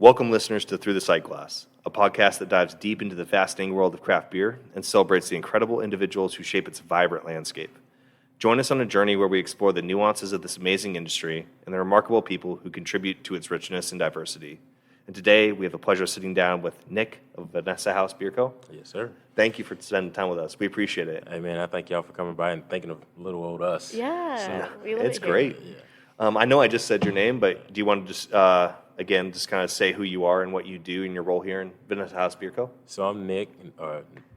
Welcome, listeners, to Through the Sightglass, a podcast that dives deep into the fascinating world of craft beer and celebrates the incredible individuals who shape its vibrant landscape. Join us on a journey where we explore the nuances of this amazing industry and the remarkable people who contribute to its richness and diversity. And today, we have the pleasure of sitting down with Nick of Vanessa House Beer Co. Yes, sir. Thank you for spending time with us. We appreciate it. Hey, man, I thank y'all for coming by and thinking of little old us. Yeah, we love It's it here. great. Yeah. I know I just said your name, but do you want to just, again, just kind of say who you are and what you do in your role here in Vanessa House Beer Co.? So I'm Nick,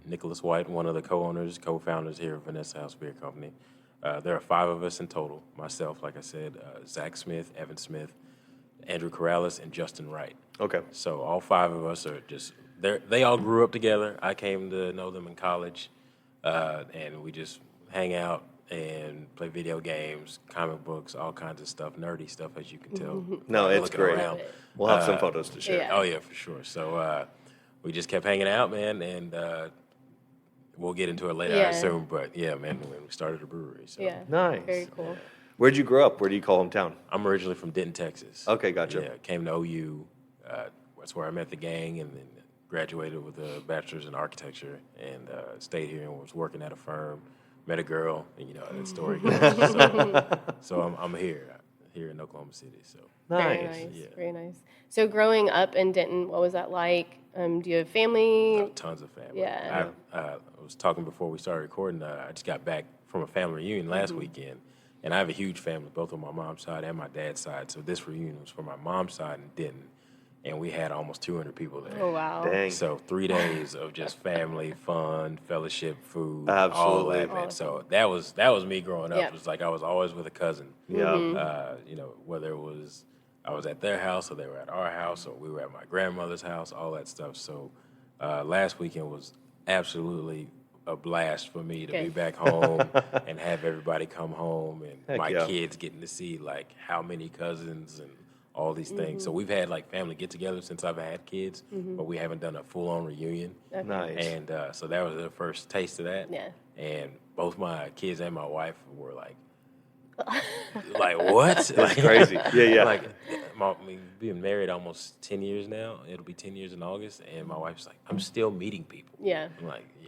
Nicholas White, one of the co-owners, co-founders here at Vanessa House Beer Company. There are 5 of us in total. Myself, like I said, Zach Smith, Evan Smith, Andrew Corrales, and Justin Wright. Okay. So all 5 of us are just, they all grew up together. I came to know them in college, and we just hang out and play video games, comic books, all kinds of stuff, nerdy stuff, as you can tell. No, it's looking great. around. We'll have some photos to share. Yeah. Oh, yeah, for sure. So we just kept hanging out, man, and we'll get into it later, I Yeah. assume. But, yeah, man, when we started a brewery. So. Yeah. Nice. Very cool. Where'd you grow up? Where do you call hometown? I'm originally from Denton, Texas. Okay, gotcha. Yeah, came to OU. That's where I met the gang, and then graduated with a bachelor's in architecture, and stayed here and was working at a firm. Met a girl, and you know how that story goes. So I'm here in Oklahoma City. So Very Nice. nice. Yeah. Very nice. So growing up in Denton, what was that like? Do you have family? tons of family. Yeah. I was talking before we started recording. I just got back from a family reunion last weekend, and I have a huge family, both on my mom's side and my dad's side. So this reunion was for my mom's side in Denton, and we had almost 200 people there. Oh, wow. Dang. So 3 days of just family, fun, fellowship, food, all Absolutely. that, man. Awesome. So that was me growing up. Yeah. It was like I was always with a cousin. Yeah. You know, whether it was I was at their house or they were at our house or we were at my grandmother's house, all that stuff. So last weekend was absolutely a blast for me to be Good. back home and have everybody come home and Heck my yeah. kids getting to see like how many cousins and all these things. So we've had like family get-togethers since I've had kids, but we haven't done a full-on reunion. Nice. And so that was the first taste of that. Yeah. And both my kids and my wife were like what? That's crazy. Yeah, yeah. Like, being married almost 10 years now. It'll be 10 years in August. And my wife's like, I'm still meeting people. Yeah.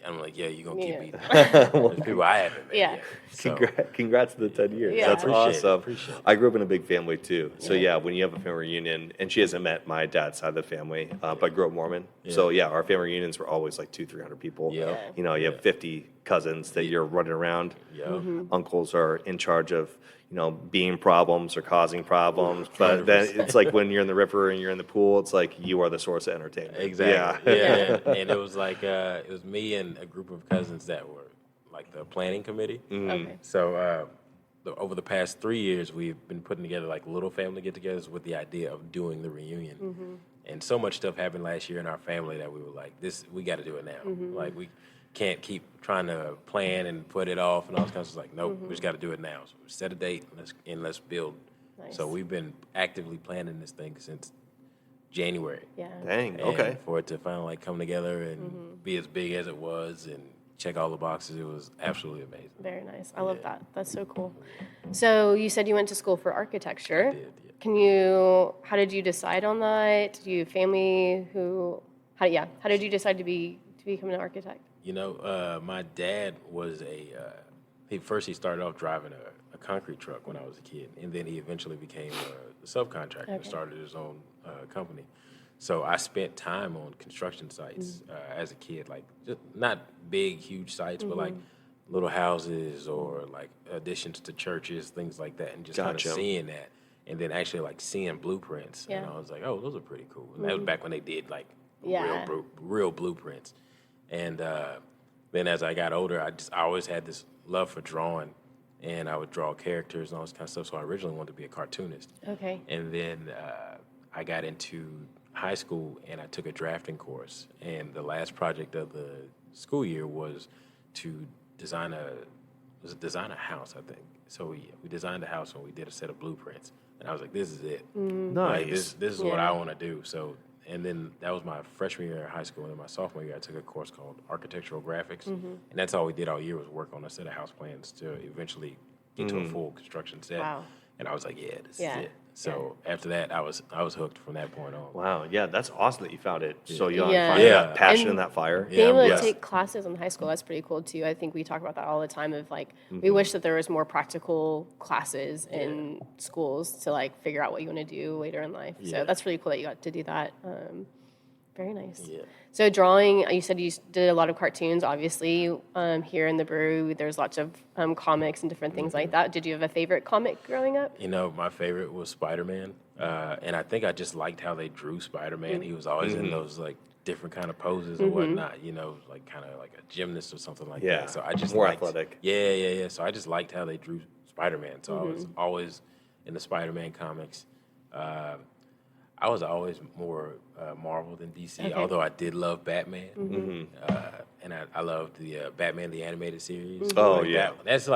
I'm like, yeah, you're going to keep Yeah. meeting people. There's people I haven't met Yeah. yet. So, Congrats to the 10 years. Yeah. That's Appreciate it, awesome. appreciate it. I grew up in a big family too. So yeah, when you have a family reunion, and she hasn't met my dad's side of the family, but I grew up Mormon. So yeah, our family reunions were always like 200-300 people. Yeah. You know, you have 50 cousins that you're running around. Yeah. Uncles are in charge of, you know, being problems or causing problems. But then it's like when you're in the river and you're in the pool, it's like you are the source of entertainment. Exactly. Yeah. Yeah. And it was like, it was me and a group of cousins that were like the planning committee. Okay. So over the past 3 years, we've been putting together like little family get-togethers with the idea of doing the reunion. And so much stuff happened last year in our family that we were like, we got to do it now. Like we can't keep trying to plan and put it off and all this kind of stuff. Like, nope, we just got to do it now. So set a date and let's build. Nice. So we've been actively planning this thing since January. Yeah. Dang. And Okay. for it to finally like come together and be as big as it was and check all the boxes, it was absolutely amazing. Very nice. I love that. That's so cool. So you said you went to school for architecture. I did, yeah. How did you decide on that? Do you have family how did you decide to become an architect? You know, my dad was he started off driving a concrete truck when I was a kid, and then he eventually became a subcontractor and started his own company. So I spent time on construction sites as a kid, like just not big, huge sites, but like little houses or like additions to churches, things like that, and just kind Gotcha. of seeing that, and then actually like seeing blueprints. Yeah. And I was like, oh, those are pretty cool. And that was back when they did like Yeah. real blueprints. And then as I got older, I always had this love for drawing, and I would draw characters and all this kind of stuff. So I originally wanted to be a cartoonist. Okay. And then I got into high school, and I took a drafting course. And the last project of the school year was to design a house, I think. So we designed a house, and we did a set of blueprints. And I was like, this is it. Like, Nice. this is what Yeah. I want to do. So, and then that was my freshman year of high school. And then my sophomore year, I took a course called Architectural Graphics. And that's all we did all year was work on a set of house plans to eventually get to a full construction set. Wow. And I was like, yeah, this Yeah. is it. So after that, I was hooked from that point on. Wow. Yeah, that's awesome that you found it so young. Yeah. Finding Yeah. that passion And and that fire. Yeah, Being I'm able to blessed. take classes in high school, that's pretty cool too. I think we talk about that all the time of like, Mm-hmm. we wish that there was more practical classes in schools to like figure out what you want to do later in life. So Yeah. that's really cool that you got to do that. Very nice. Yeah. So drawing, you said you did a lot of cartoons, obviously. Here in the brewery, there's lots of comics and different things like that. Did you have a favorite comic growing up? You know, my favorite was Spider-Man, and I think I just liked how they drew Spider-Man. He was always in those like different kind of poses and whatnot. You know, like kind of like a gymnast or something like Yeah. that. So I just More liked, athletic. Yeah. So I just liked how they drew Spider-Man. So I was always in the Spider-Man comics. I was always more Marvel than DC, Okay. although I did love Batman. And I loved the Batman the Animated Series. Oh, Like yeah. that's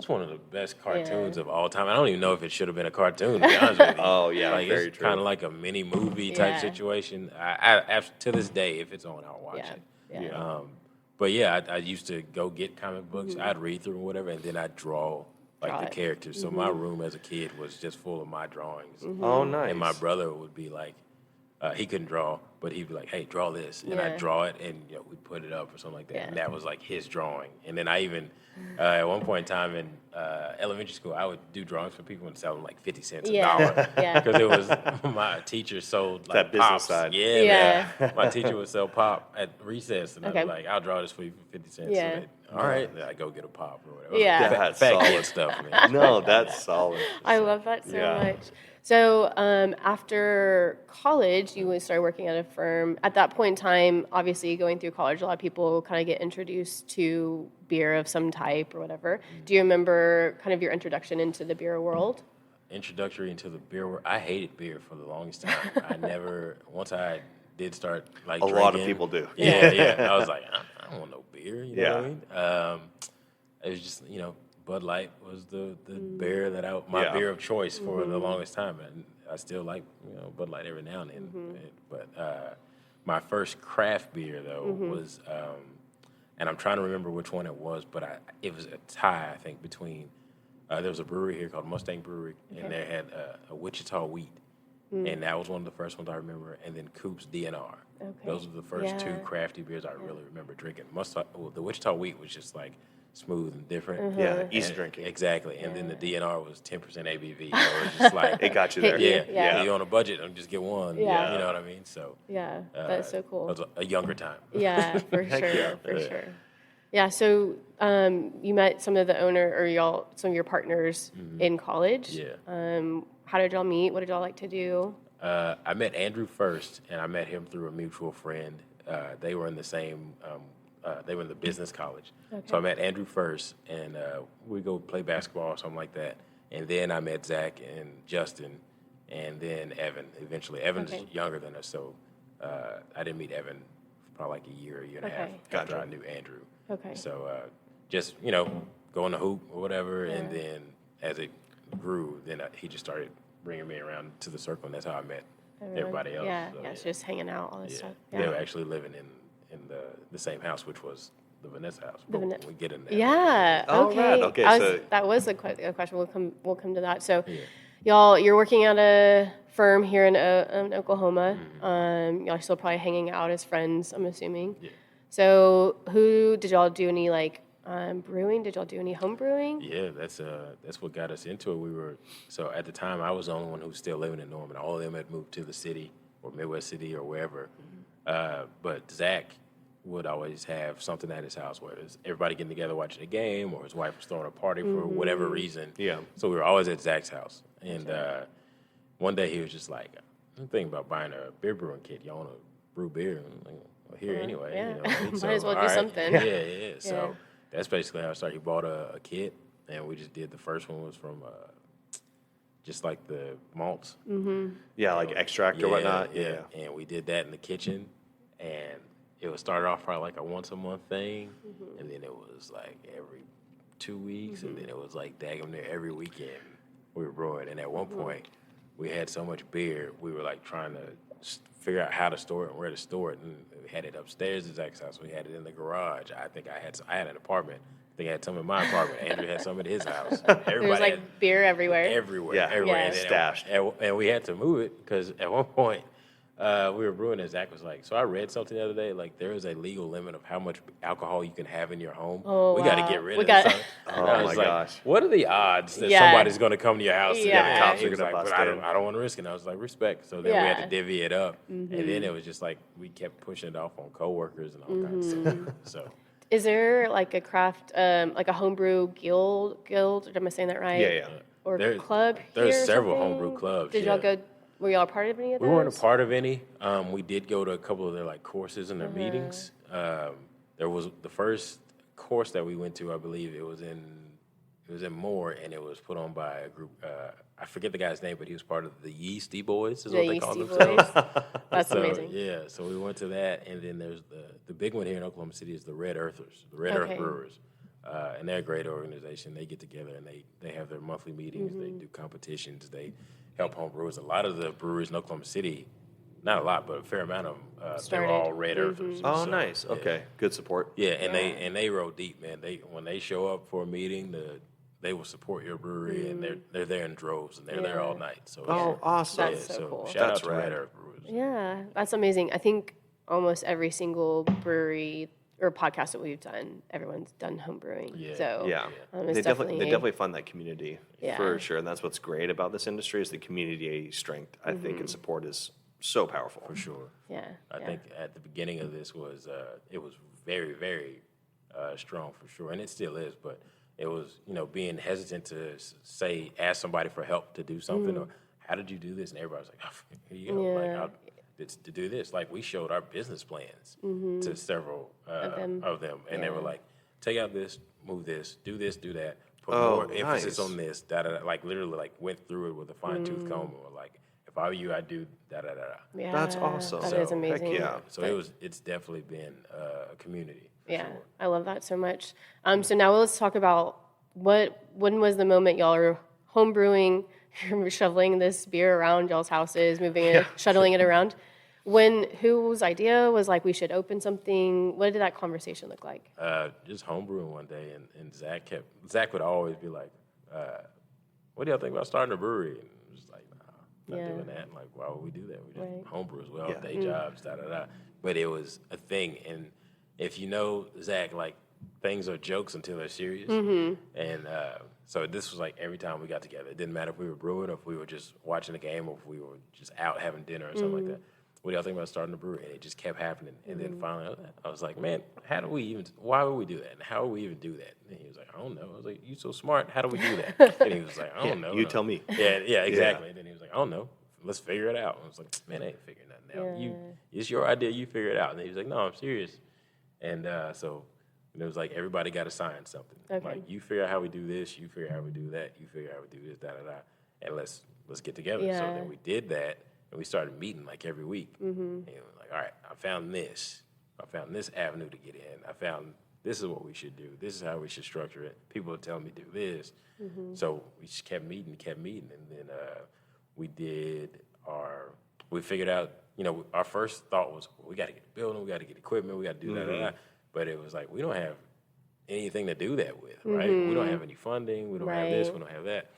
one of the best cartoons of all time. I don't even know if it should have been a cartoon, to be honest with you. Oh, yeah, like, very it's true. kind of like a mini movie type Yeah. situation. I to this day, if it's on, I'll watch Yeah. it. Yeah. But yeah, I used to go get comic books. I'd read through them, whatever, and then I'd draw like Draw the it. characters. So my room as a kid was just full of my drawings. Oh, nice. And my brother would be like, he couldn't draw, but he'd be like, "Hey, draw this," and Yeah. I'd draw it, and we'd put it up or something like that. Yeah. And that was like his drawing. And then I even, at one point in time in elementary school, I would do drawings for people and sell them like 50 cents a Yeah. dollar. Yeah. Because it was my teacher sold like That business pops. side. Yeah, Yeah. man. My teacher would sell pop at recess, and I'd Okay. be like, "I'll draw this for you for 50 cents." Yeah. So they'd, all right, then I go get a pop or whatever. Yeah. That's fat solid. kid stuff, man. No, that's solid. I love that so Yeah. much. So after college, you started working at a firm. At that point in time, obviously going through college, a lot of people kind of get introduced to beer of some type or whatever. Do you remember kind of your introduction into the beer world? Introductory into the beer world. I hated beer for the longest time. I never, once I did start like A drinking, lot of people do. Yeah. I was like, I don't want no beer. You know Yeah. what I mean? It was just, Bud Light was the beer that my Yeah. beer of choice for the longest time, and I still like Bud Light every now and then. But my first craft beer though was, and I'm trying to remember which one it was, but it was a tie I think between. There was a brewery here called Mustang Brewery, and they had a Wichita Wheat, and that was one of the first ones I remember. And then Coop's DNR. Okay. Those were the first two Yeah. crafty beers I really remember drinking. The Wichita Wheat was just like smooth and different. Yeah, easy And- drinking. Exactly. And then the DNR was 10% ABV. So it was just like, It got you Hit there. you. yeah, Yeah. you're on a budget and just get one. Yeah. You know what I mean? So Yeah, that's so cool. it was a younger time. Yeah, for sure, yeah. for sure. Yeah, so you met some of the owner or some of your partners in college. Yeah. How did y'all meet? What did y'all like to do? I met Andrew first, and I met him through a mutual friend. They were in the same. They were in the business college, so I met Andrew first, and we go play basketball or something like that. And then I met Zach and Justin, and then Evan. Eventually, Evan's Okay. younger than us, so I didn't meet Evan for probably like a year and a half Okay. after I knew Andrew. Okay. So just going to hoop or whatever, and then as it grew, then he just started bringing me around to the circle, and that's how I met everybody else. Yeah, So, yeah, it's just hanging out, all this yeah. stuff. They were actually living in the same house, which was the Vanessa House. The But Vane- we get in there. Yeah. Oh, Okay. right. Okay, so- That was a question. We'll come to that. So, you're working at a firm here in Oklahoma. Y'all are still probably hanging out as friends, I'm assuming. Yeah. So, did y'all do any brewing? Did y'all do any home brewing? Yeah, that's what got us into it. So at the time I was the only one who was still living in Norman. All of them had moved to the city or Midwest City or wherever. But Zach would always have something at his house, whether it's everybody getting together watching a game or his wife was throwing a party for whatever reason. Yeah. So we were always at Zach's house. And one day he was just like, I'm thinking about buying a beer brewing kit. Y'all want to brew beer? I'm like, well, here anyway. yeah. You know what I mean? Might So, as well do all right. something. Yeah. So that's basically how I started. He bought a kit, and we just did the first one was from just like the malts. Yeah, like extract or whatnot. Yeah. And we did that in the kitchen, and it was started off probably like a once a month thing, and then it was like every 2 weeks, and then it was like daggum near every weekend we were brewing. And at one point, we had so much beer, we were like trying to figure out how to store it and where to store it, and we had it upstairs at Zach's house. We had it in the garage. I think I had an apartment They had some in my apartment. Andrew had some at his house. There was like had beer everywhere. everywhere. Yeah. Everywhere. Yeah. And Stashed. And we had to move it because at one point we were brewing and Zach was like, so I read something the other day, like there is a legal limit of how much alcohol you can have in your home. Oh, we got to wow. get rid We of got- this. Oh, And I was my like, gosh. what are the odds that Yeah. somebody's going to come to your house? Yeah. And Cops he are was gonna like, bust but in. I don't want to risk it. And I was like, respect. So then we had Yeah. to divvy it up. And then it was just like we kept pushing it off on coworkers and all kinds of stuff. So. Is there like a craft, like a homebrew guild? Am I saying that right? Yeah. Or There- club? there's here or several something? homebrew clubs, Did yeah. y'all go? Were y'all a part of any of those? We weren't a part of any. We did go to a couple of their like courses and their Uh-huh. meetings. There was the first course that we went to. I believe it was in Moore, and it was put on by a group. I forget the guy's name, but he was part of the Yeasty Boys, is The what they call Yeasty themselves. Boys. That's So, amazing. Yeah, so we went to that, and then there's the big one here in Oklahoma City is the Red Earthers, the Red Okay. Earth Brewers, and they're a great organization. They get together and they have their monthly meetings. Mm-hmm. They do competitions. They help home brewers. A lot of the breweries in Oklahoma City, not a lot, but a fair amount of them, they're Started. all Red Earthers. Oh, So, nice. yeah. Okay. Good support. Yeah, and they roll deep, man. When they show up for a meeting, they will support your brewery, and they're there in droves, and they're there all night. So Oh, awesome. That's so cool. shout That's out to rad. Red Earth Brewers. Yeah, that's amazing. I think almost every single brewery or podcast that we've done, everyone's done home brewing. Yeah. So Yeah. it's They definitely find that community Yeah. for sure. And that's what's great about this industry is the community strength, I think, and support is so powerful. For sure. Yeah. I think at the beginning of this was it was very, very strong for sure, and it still is. But it was being hesitant to ask somebody for help to do something or how did you do this, and everybody's like, oh, here you go, Yeah. it's to do this. Like we showed our business plans to several of them, and they were like, take out this, move this, do that, put more emphasis nice. on this, like literally like went through it with a fine tooth comb, and were like, if I were you, I'd do da. Yeah, That's awesome. That So, is heck amazing. yeah. So it's definitely been a community. For Yeah, sure. I love that so much. So now let's talk about when was the moment y'all are home brewing, you're shoveling this beer around y'all's houses, moving it, shuttling it around. Whose idea was like we should open something? What did that conversation look like? Just homebrewing one day, and Zach would always be like, "What do y'all think about starting a brewery?" And I'm just like, "Nah, not doing that." And like, why would we do that? We just Right. homebrewers. We all have day jobs, da. But it was a thing, and if you know Zach, like things are jokes until they're serious, and so this was like every time we got together, it didn't matter if we were brewing or if we were just watching a game or if we were just out having dinner or something like that. What do y'all think about starting a brewery? And it just kept happening. And then finally, I was like, man, why would we do that? And how would we even do that? And he was like, I don't know. I was like, you so smart. How do we do that? And he was like, I don't know. You tell me. Yeah, exactly. And then he was like, I don't know. Let's figure it out. And I was like, man, I ain't figuring nothing out. It's your idea. You figure it out. And he was like, no, I'm serious. And so it was like everybody got assigned something. Okay. Like, you figure out how we do this. You figure out how we do that. You figure out how we do this, da. And let's get together. Yeah. So then we did that. And we started meeting like every week. And we were like, all right, I found this avenue to get in. This is what we should do. This is how we should structure it. People are telling me to do this. So we just kept meeting. And then we figured out, our first thought was, well, we got to get a building, we got to get equipment, we got to do da. But it was like, we don't have anything to do that with, right? We don't have any funding. We don't have this. We don't have that.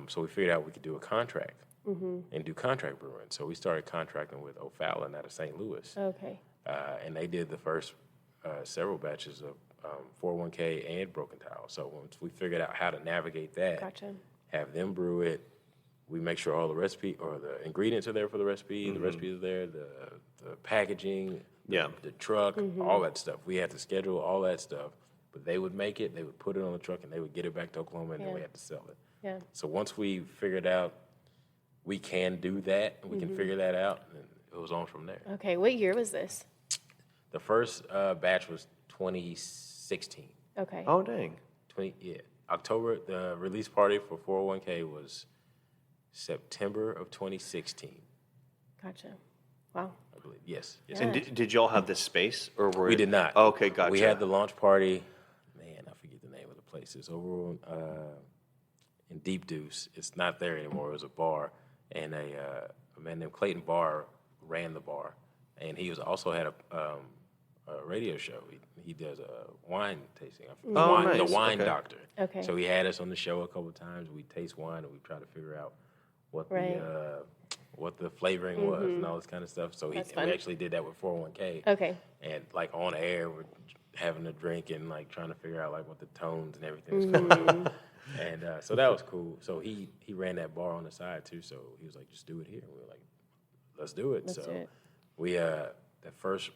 So we figured out we could do a contract. And do contract brewing. So we started contracting with O'Fallon out of St. Louis. Okay. And they did the first several batches of 401k and Broken Tile. So once we figured out how to navigate that, Gotcha. have them brew it, we make sure all the recipe or the ingredients are there for the recipe, the recipes are there, the packaging, Yeah. the truck, all that stuff. We had to schedule all that stuff. But they would make it, they would put it on the truck, and they would get it back to Oklahoma, and then we had to sell it. Yeah. So once we figured out we can do that, and we can figure that out, and it was on from there. Okay. What year was this? The first batch was 2016. Okay. Oh, dang. October. The release party for 401k was September of 2016, Gotcha. Wow. I believe. Yes. And did y'all have this space? Or were We did not. Oh, okay, gotcha. We had the launch party. Man, I forget the name of the place. It's over in Deep Deuce. It's not there anymore. It was a bar. And a man named Clayton Barr ran the bar, and he was also had a radio show. He does a wine tasting. nice. The Wine Okay. Doctor. Okay. So he had us on the show a couple of times. We taste wine and we try to figure out what the flavoring was and all this kind of stuff. So we actually did that with 401k. Okay. And like on air, we're having a drink and like trying to figure out like what the tones and everything was coming through. And so that was cool. So he ran that bar on the side too. So he was like, just do it here. And we were like, let's do it. Let's do it. We the first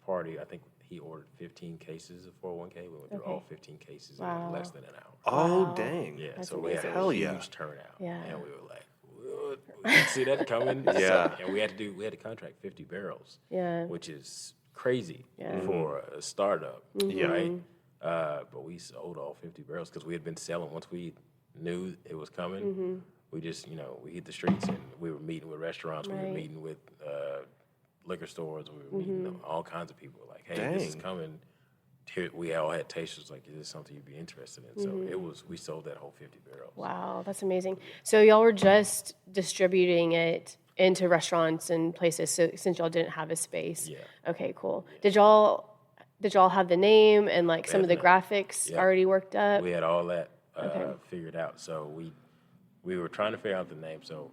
party, I think he ordered 15 cases of 401k. We went through all 15 cases in less than an hour. Oh, Wow. dang. Yeah, That's so we had Hell a yeah. huge turnout. Yeah. And we were like, what? We didn't see that coming. Yeah. And we had to contract 50 barrels. Yeah. Which is crazy Yeah. for a startup, Yeah. right? But we sold all 50 barrels because we had been selling. Once we knew it was coming, we just, we hit the streets and we were meeting with restaurants. We were meeting with liquor stores. We were meeting all kinds of people. Like, hey, this is Dang. coming. Here, we all had tasters. Like, is this something you'd be interested in? So we sold that whole 50 barrels. Wow, that's amazing. So y'all were just distributing it into restaurants and places. So since y'all didn't have a space. Yeah. Okay, cool. Did y'all have the name and like some of the graphics already worked up? We had all that figured out. So we were trying to figure out the name. So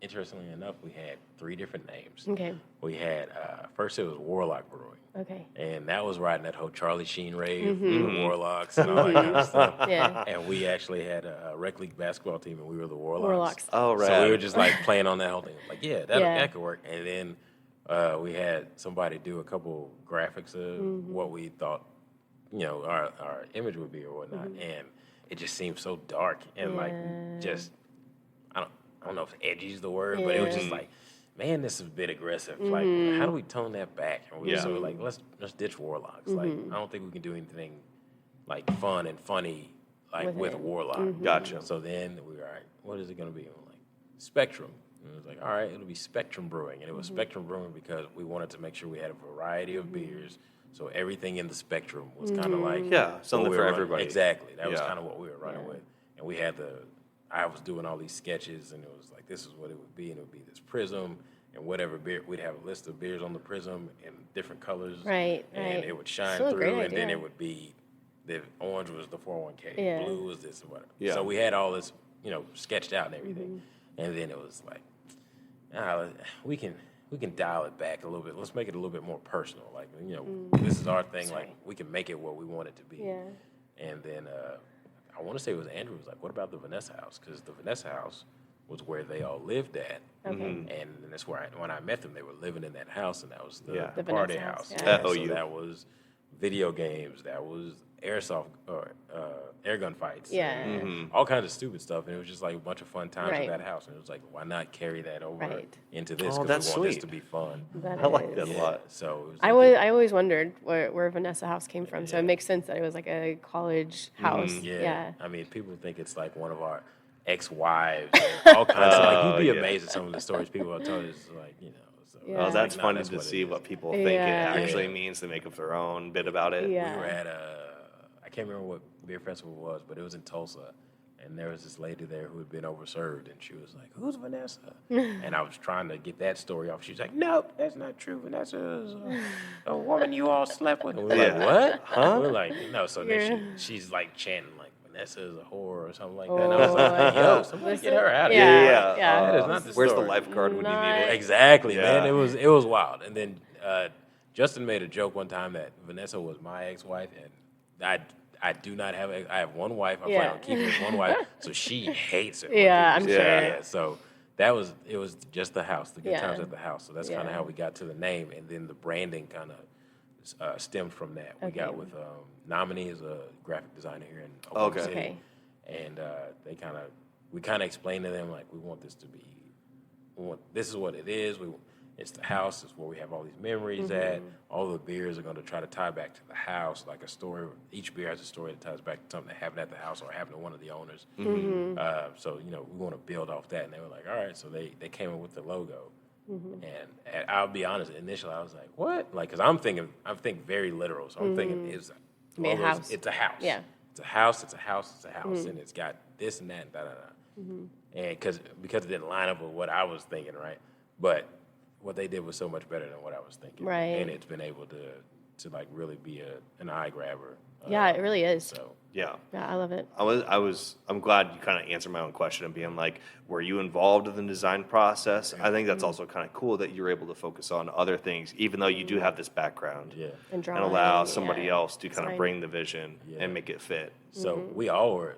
interestingly enough, we had 3 different names. Okay. We had first it was Warlock Brewing. Okay. And that was riding that whole Charlie Sheen rave, with the Warlocks and all that kind of stuff. Yeah. And we actually had a rec league basketball team, and we were the Warlocks. Warlocks. Oh, right. So we were just like playing on that whole thing. Like, that Yeah. could work. And then we had somebody do a couple graphics of what we thought, our image would be or whatnot. And it just seemed so dark and like just, I don't know if edgy is the word, but it was just like, man, this is a bit aggressive. Like, how do we tone that back? And we were like, let's ditch Warlocks. Like, I don't think we can do anything like fun and funny like with Warlock. Gotcha. So then we were like, what is it going to be? And we're like, Spectrum. And it was like, all right, it'll be Spectrum Brewing. And it was Spectrum Brewing because we wanted to make sure we had a variety of beers. So everything in the spectrum was kind of like something what we for were running. everybody. Exactly. That was Yeah. kind of what we were running with. And we had I was doing all these sketches, and it was like, this is what it would be, and it would be this prism, and whatever beer, we'd have a list of beers on the prism in different colors. Right, And right. it would shine Still a great through, and then idea. it would be, the orange was the 401k, Yeah. blue was this and whatever. Yeah. So we had all this, sketched out and everything. And then it was like, we can dial it back a little bit. Let's make it a little bit more personal. Like, this is our thing. Like, we can make it what we want it to be. Yeah. And then I want to say it was Andrew was like, what about the Vanessa House? Because the Vanessa House was where they all lived at. Okay. And that's where when I met them, they were living in that house, and that was the The party Vanessa house. house, yeah. So FOU. that was video games. That was airsoft or air gun fights. Yeah. and all kinds of stupid stuff. And it was just like a bunch of fun times Right. at that house. And it was like, why not carry that over Right. into this? Oh, Because that's we want sweet. this to be fun. That I like is. that a lot. So it was I always wondered where Vanessa House came from, so it makes sense that it was like a college house. Yeah. I mean, people think it's like one of our ex-wives and all kinds of like, you'd be amazed at some of the stories people have told us, like, So Yeah. Oh, It's that's like, funny that's to what it see is. what people think Yeah. it actually means. They make up their own bit about it. Yeah. We were at I can't remember what beer festival it was, but it was in Tulsa. And there was this lady there who had been overserved, and she was like, "Who's Vanessa?" And I was trying to get that story off. She was like, "Nope, that's not true. Vanessa is a woman you all slept with." And we were like, "What?" Huh? We're like, "No." So then she's like chanting like, "Vanessa is a whore" or something like that. And I was like, "Yo, somebody get her out of Yeah. here!" Yeah. That is not the Where's the story. lifeguard when you need it? Exactly, Yeah. man. It was wild. And then Justin made a joke one time that Vanessa was my ex-wife, and I do not have. I have one wife. I plan on keeping this one wife, so she hates it. Yeah, I'm sure. Yeah, so it was just the house, the good Yeah. times at the house. So that's kind Yeah. of how we got to the name, and then the branding kind of stemmed from that. We got with Nominee is a graphic designer here in Oklahoma City, Okay. and we kind of explained to them like we want this to be, this is what it is. It's the house. It's where we have all these memories at. All the beers are going to try to tie back to the house, like a story. Each beer has a story that ties back to something that happened at the house or happened to one of the owners. So, we want to build off that. And they were like, all right. So they came up with the logo. And I'll be honest, initially I was like, what? Like, because I'm thinking very literal. So I'm thinking it's I mean, a house. It's a house. Yeah. It's a house. It's a house. It's a house. And it's got this and that and da-da-da. And because it didn't line up with what I was thinking, right? But what they did was so much better than what I was thinking. Right. And it's been able to like really be an eye grabber. Yeah, it really is. So Yeah. Yeah, I love it. I'm glad you kind of answered my own question and being like, were you involved in the design process? I think that's also kind of cool that you're able to focus on other things, even though you do have this background, yeah. And and allow drawing, somebody yeah. else to kind of Design. bring the vision Yeah. and make it fit. So we all were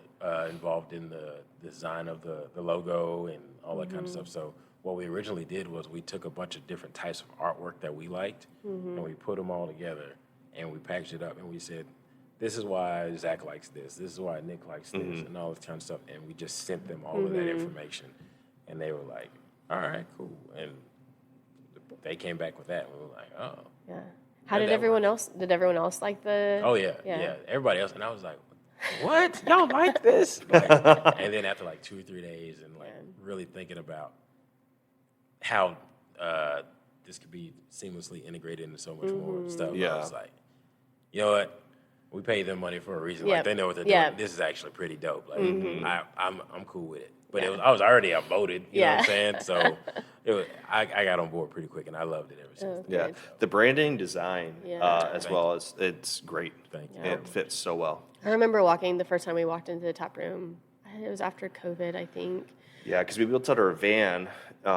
involved in the design of the logo and all that kind of stuff. So what we originally did was we took a bunch of different types of artwork that we liked, and we put them all together, and we packaged it up, and we said, this is why Zach likes this is why Nick likes this, and all this kind of stuff. And we just sent them all of that information, and they were like, all right, cool. And they came back with that, and we were like, oh. Yeah. How Yeah, did that everyone else? Did everyone else like the? Oh, yeah, Yeah. yeah. Everybody else. And I was like, what? Y'all like this? Like, and then after like 2 or 3 days and like really thinking about how this could be seamlessly integrated into so much more stuff, Yeah. I was like, you know what? We paid them money for a reason. Yep. Like they know what they're Yep. doing. This is actually pretty dope. Like I'm cool with it. But I was already outvoted. You know what I'm saying? So I got on board pretty quick, and I loved it ever since. Yeah, Good. the branding design as Thank well as it's great. Thank you. It fits so well. I remember walking the first time we walked into the tap room. It was after COVID, I think. Yeah, because we built out our van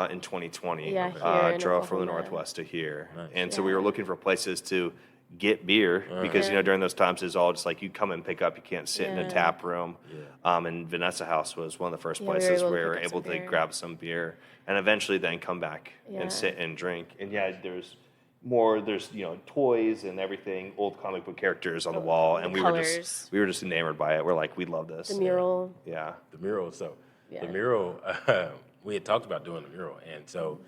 in 2020. Yeah, here in drove from the Oklahoma. Northwest to here, Nice. and so we were looking for places to get beer because during those times it's all just like you come and pick up. You can't sit in a tap room. And Vanessa House was one of the first Yeah, we were places able to where we were pick up able some to beer. grab some beer and eventually then come back Yeah. and sit and drink. And there's more. There's toys and everything, old comic book characters on the wall, and we were colors. just enamored by it. We're like, we love this. The mural. Yeah. The mural. So Yeah. the mural, we had talked about doing the mural, and so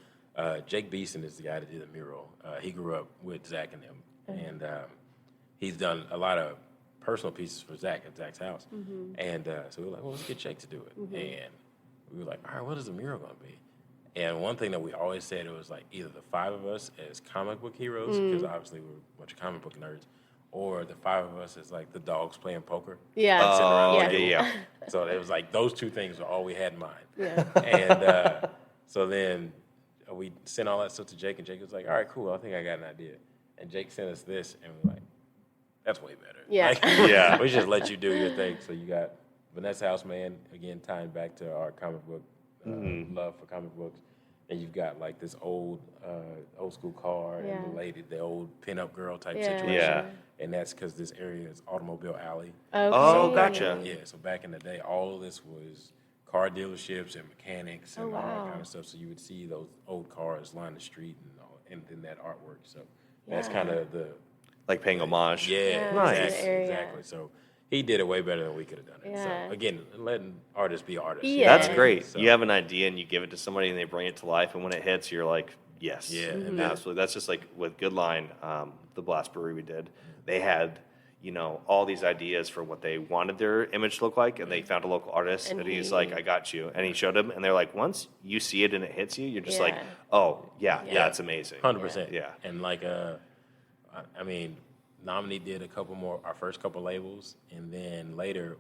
Jake Beeson is the guy that did the mural. He grew up with Zach and them, and he's done a lot of personal pieces for Zach at Zach's house. And so we were like, well, let's get Jake to do it. And we were like, all right, what is the mural going to be? And one thing that we always said, it was like either the 5 of us as comic book heroes, because obviously we're a bunch of comic book nerds, or the 5 of us as like the dogs playing poker. Yeah. Sitting around the Yeah. table. yeah. So it was like those 2 things were all we had in mind. Yeah. And so then we sent all that stuff to Jake, and Jake was like, all right, cool, I think I got an idea. And Jake sent us this, and we're like, that's way better. Yeah. Like, Yeah. we just let you do your thing. So you got Vanessa House, man, again, tying back to our comic book love for comic books. And you've got like this old school car Yeah. and the lady, the old pinup girl type Yeah. situation. Yeah. And that's because this area is Automobile Alley. Okay. Oh, gotcha. Yeah, so back in the day, all of this was car dealerships and mechanics and all wow. that kind of stuff. So you would see those old cars line the street and then that artwork. So that's Yeah. kind of the Like paying homage. yeah, Nice. exactly, Area. exactly. So he did it way better than we could have done it. Yeah. So again, letting artists be artists. Yeah. That's great. So, You have an idea and you give it to somebody and they bring it to life, and when it hits, you're like, yes. Yeah, Mm-hmm. and then- Absolutely. That's just like with Good Line, the Blast Brewery we did. They had, all these ideas for what they wanted their image to look like, and they found a local artist, And and he's he- like, I got you. And he showed them, and they're like, once you see it and it hits you, you're just like, Yeah. oh, yeah, Yeah. that's amazing. 100%. Yeah. And like, I mean, Nominee did a couple more, our first couple labels, and then later,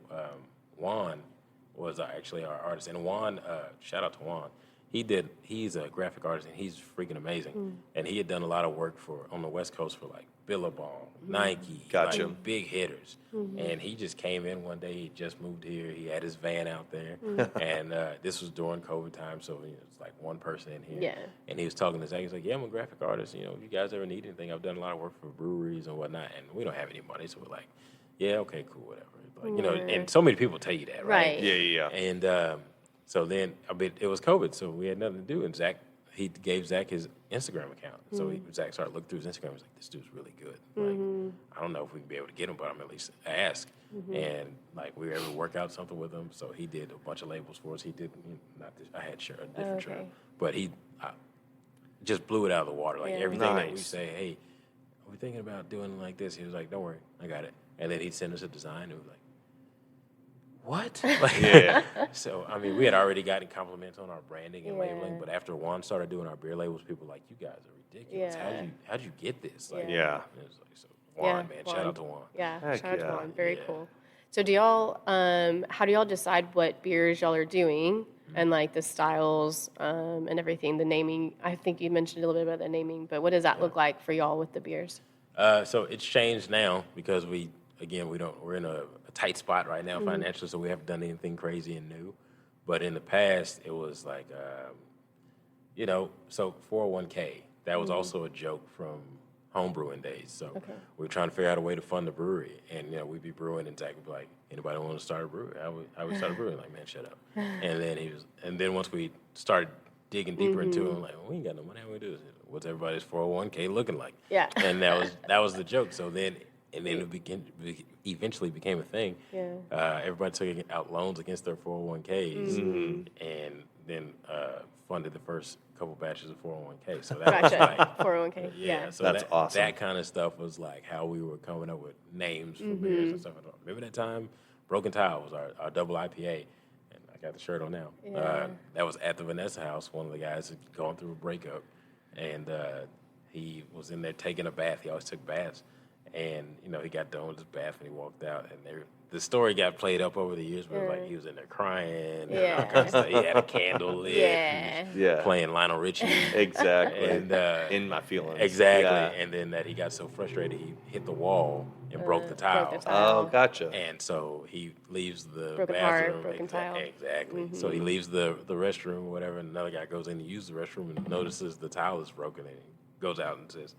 Juan was actually our artist. And Juan, shout out to Juan. He's a graphic artist, and he's freaking amazing. And he had done a lot of work on the West Coast for like Billabong, Nike, Gotcha. like big hitters. And he just came in one day. He just moved here. He had his van out there, and this was during COVID time, so it's like one person in here. Yeah. And he was talking to Zach. He's like, "Yeah, I'm a graphic artist. If you guys ever need anything, I've done a lot of work for breweries and whatnot, and we don't have any money, so we're like, yeah, okay, cool, whatever." Like, and so many people tell you that, right? Right. Yeah. And so then it was COVID, so we had nothing to do. And he gave Zach his Instagram account. So Zach started looking through his Instagram. He was like, this dude's really good. Like, I don't know if we can be able to get him, but I'm at least ask. And like we were able to work out something with him. So he did a bunch of labels for us. He did, not this, I had a different Okay. shirt. But he just blew it out of the water. Like everything that we Nice. say, hey, are we thinking about doing it like this? He was like, don't worry, I got it. And then he'd send us a design. And we were like, what? Like, Yeah. So, I mean, we had already gotten compliments on our branding and Yeah. labeling, but after Juan started doing our beer labels, people were like, you guys are ridiculous. Yeah. How'd you get this? Like, Yeah. and it was like, so Juan, man, shout out to Juan. Yeah, Heck shout out yeah. to Juan. Very Yeah. cool. So do y'all, how do y'all decide what beers y'all are doing? and like the styles and everything, the naming. I think you mentioned a little bit about the naming, but what does that look like for y'all with the beers? So it's changed now because we're in a tight spot right now financially, so we haven't done anything crazy and new. But in the past, it was like, so 401k, that was also a joke from homebrewing days. So we were trying to figure out a way to fund the brewery. And, we'd be brewing and Zach would be like, anybody want to start a brewery? How would start a brewery? Like, man, shut up. And then once we started digging deeper into it, I'm like, well, we ain't got no money. How we do this? What's everybody's 401k looking like? Yeah. And that was the joke. So then it eventually became a thing. Yeah. Everybody took out loans against their 401ks and then funded the first couple batches of 401k. So that was like 401k. yeah. So that's awesome. That kind of stuff was like how we were coming up with names for beers and stuff. Remember that time? Broken Tile was our double IPA. And I got the shirt on now. Yeah. That was at the Vanessa House. One of the guys had gone through a breakup. And he was in there taking a bath. He always took baths. And, he got done with his bath and he walked out. And the story got played up over the years, but like he was in there crying. And all kinds of stuff. He had a candle lit. He was playing Lionel Richie. Exactly. And in my feelings. Exactly. Yeah. And then that he got so frustrated, he hit the wall and broke the tile. Oh, gotcha. And so he leaves the Broken bathroom. heart, broken tile. Exactly. So he leaves the restroom or whatever, and another guy goes in to use the restroom and notices the tile is broken, and he goes out and says,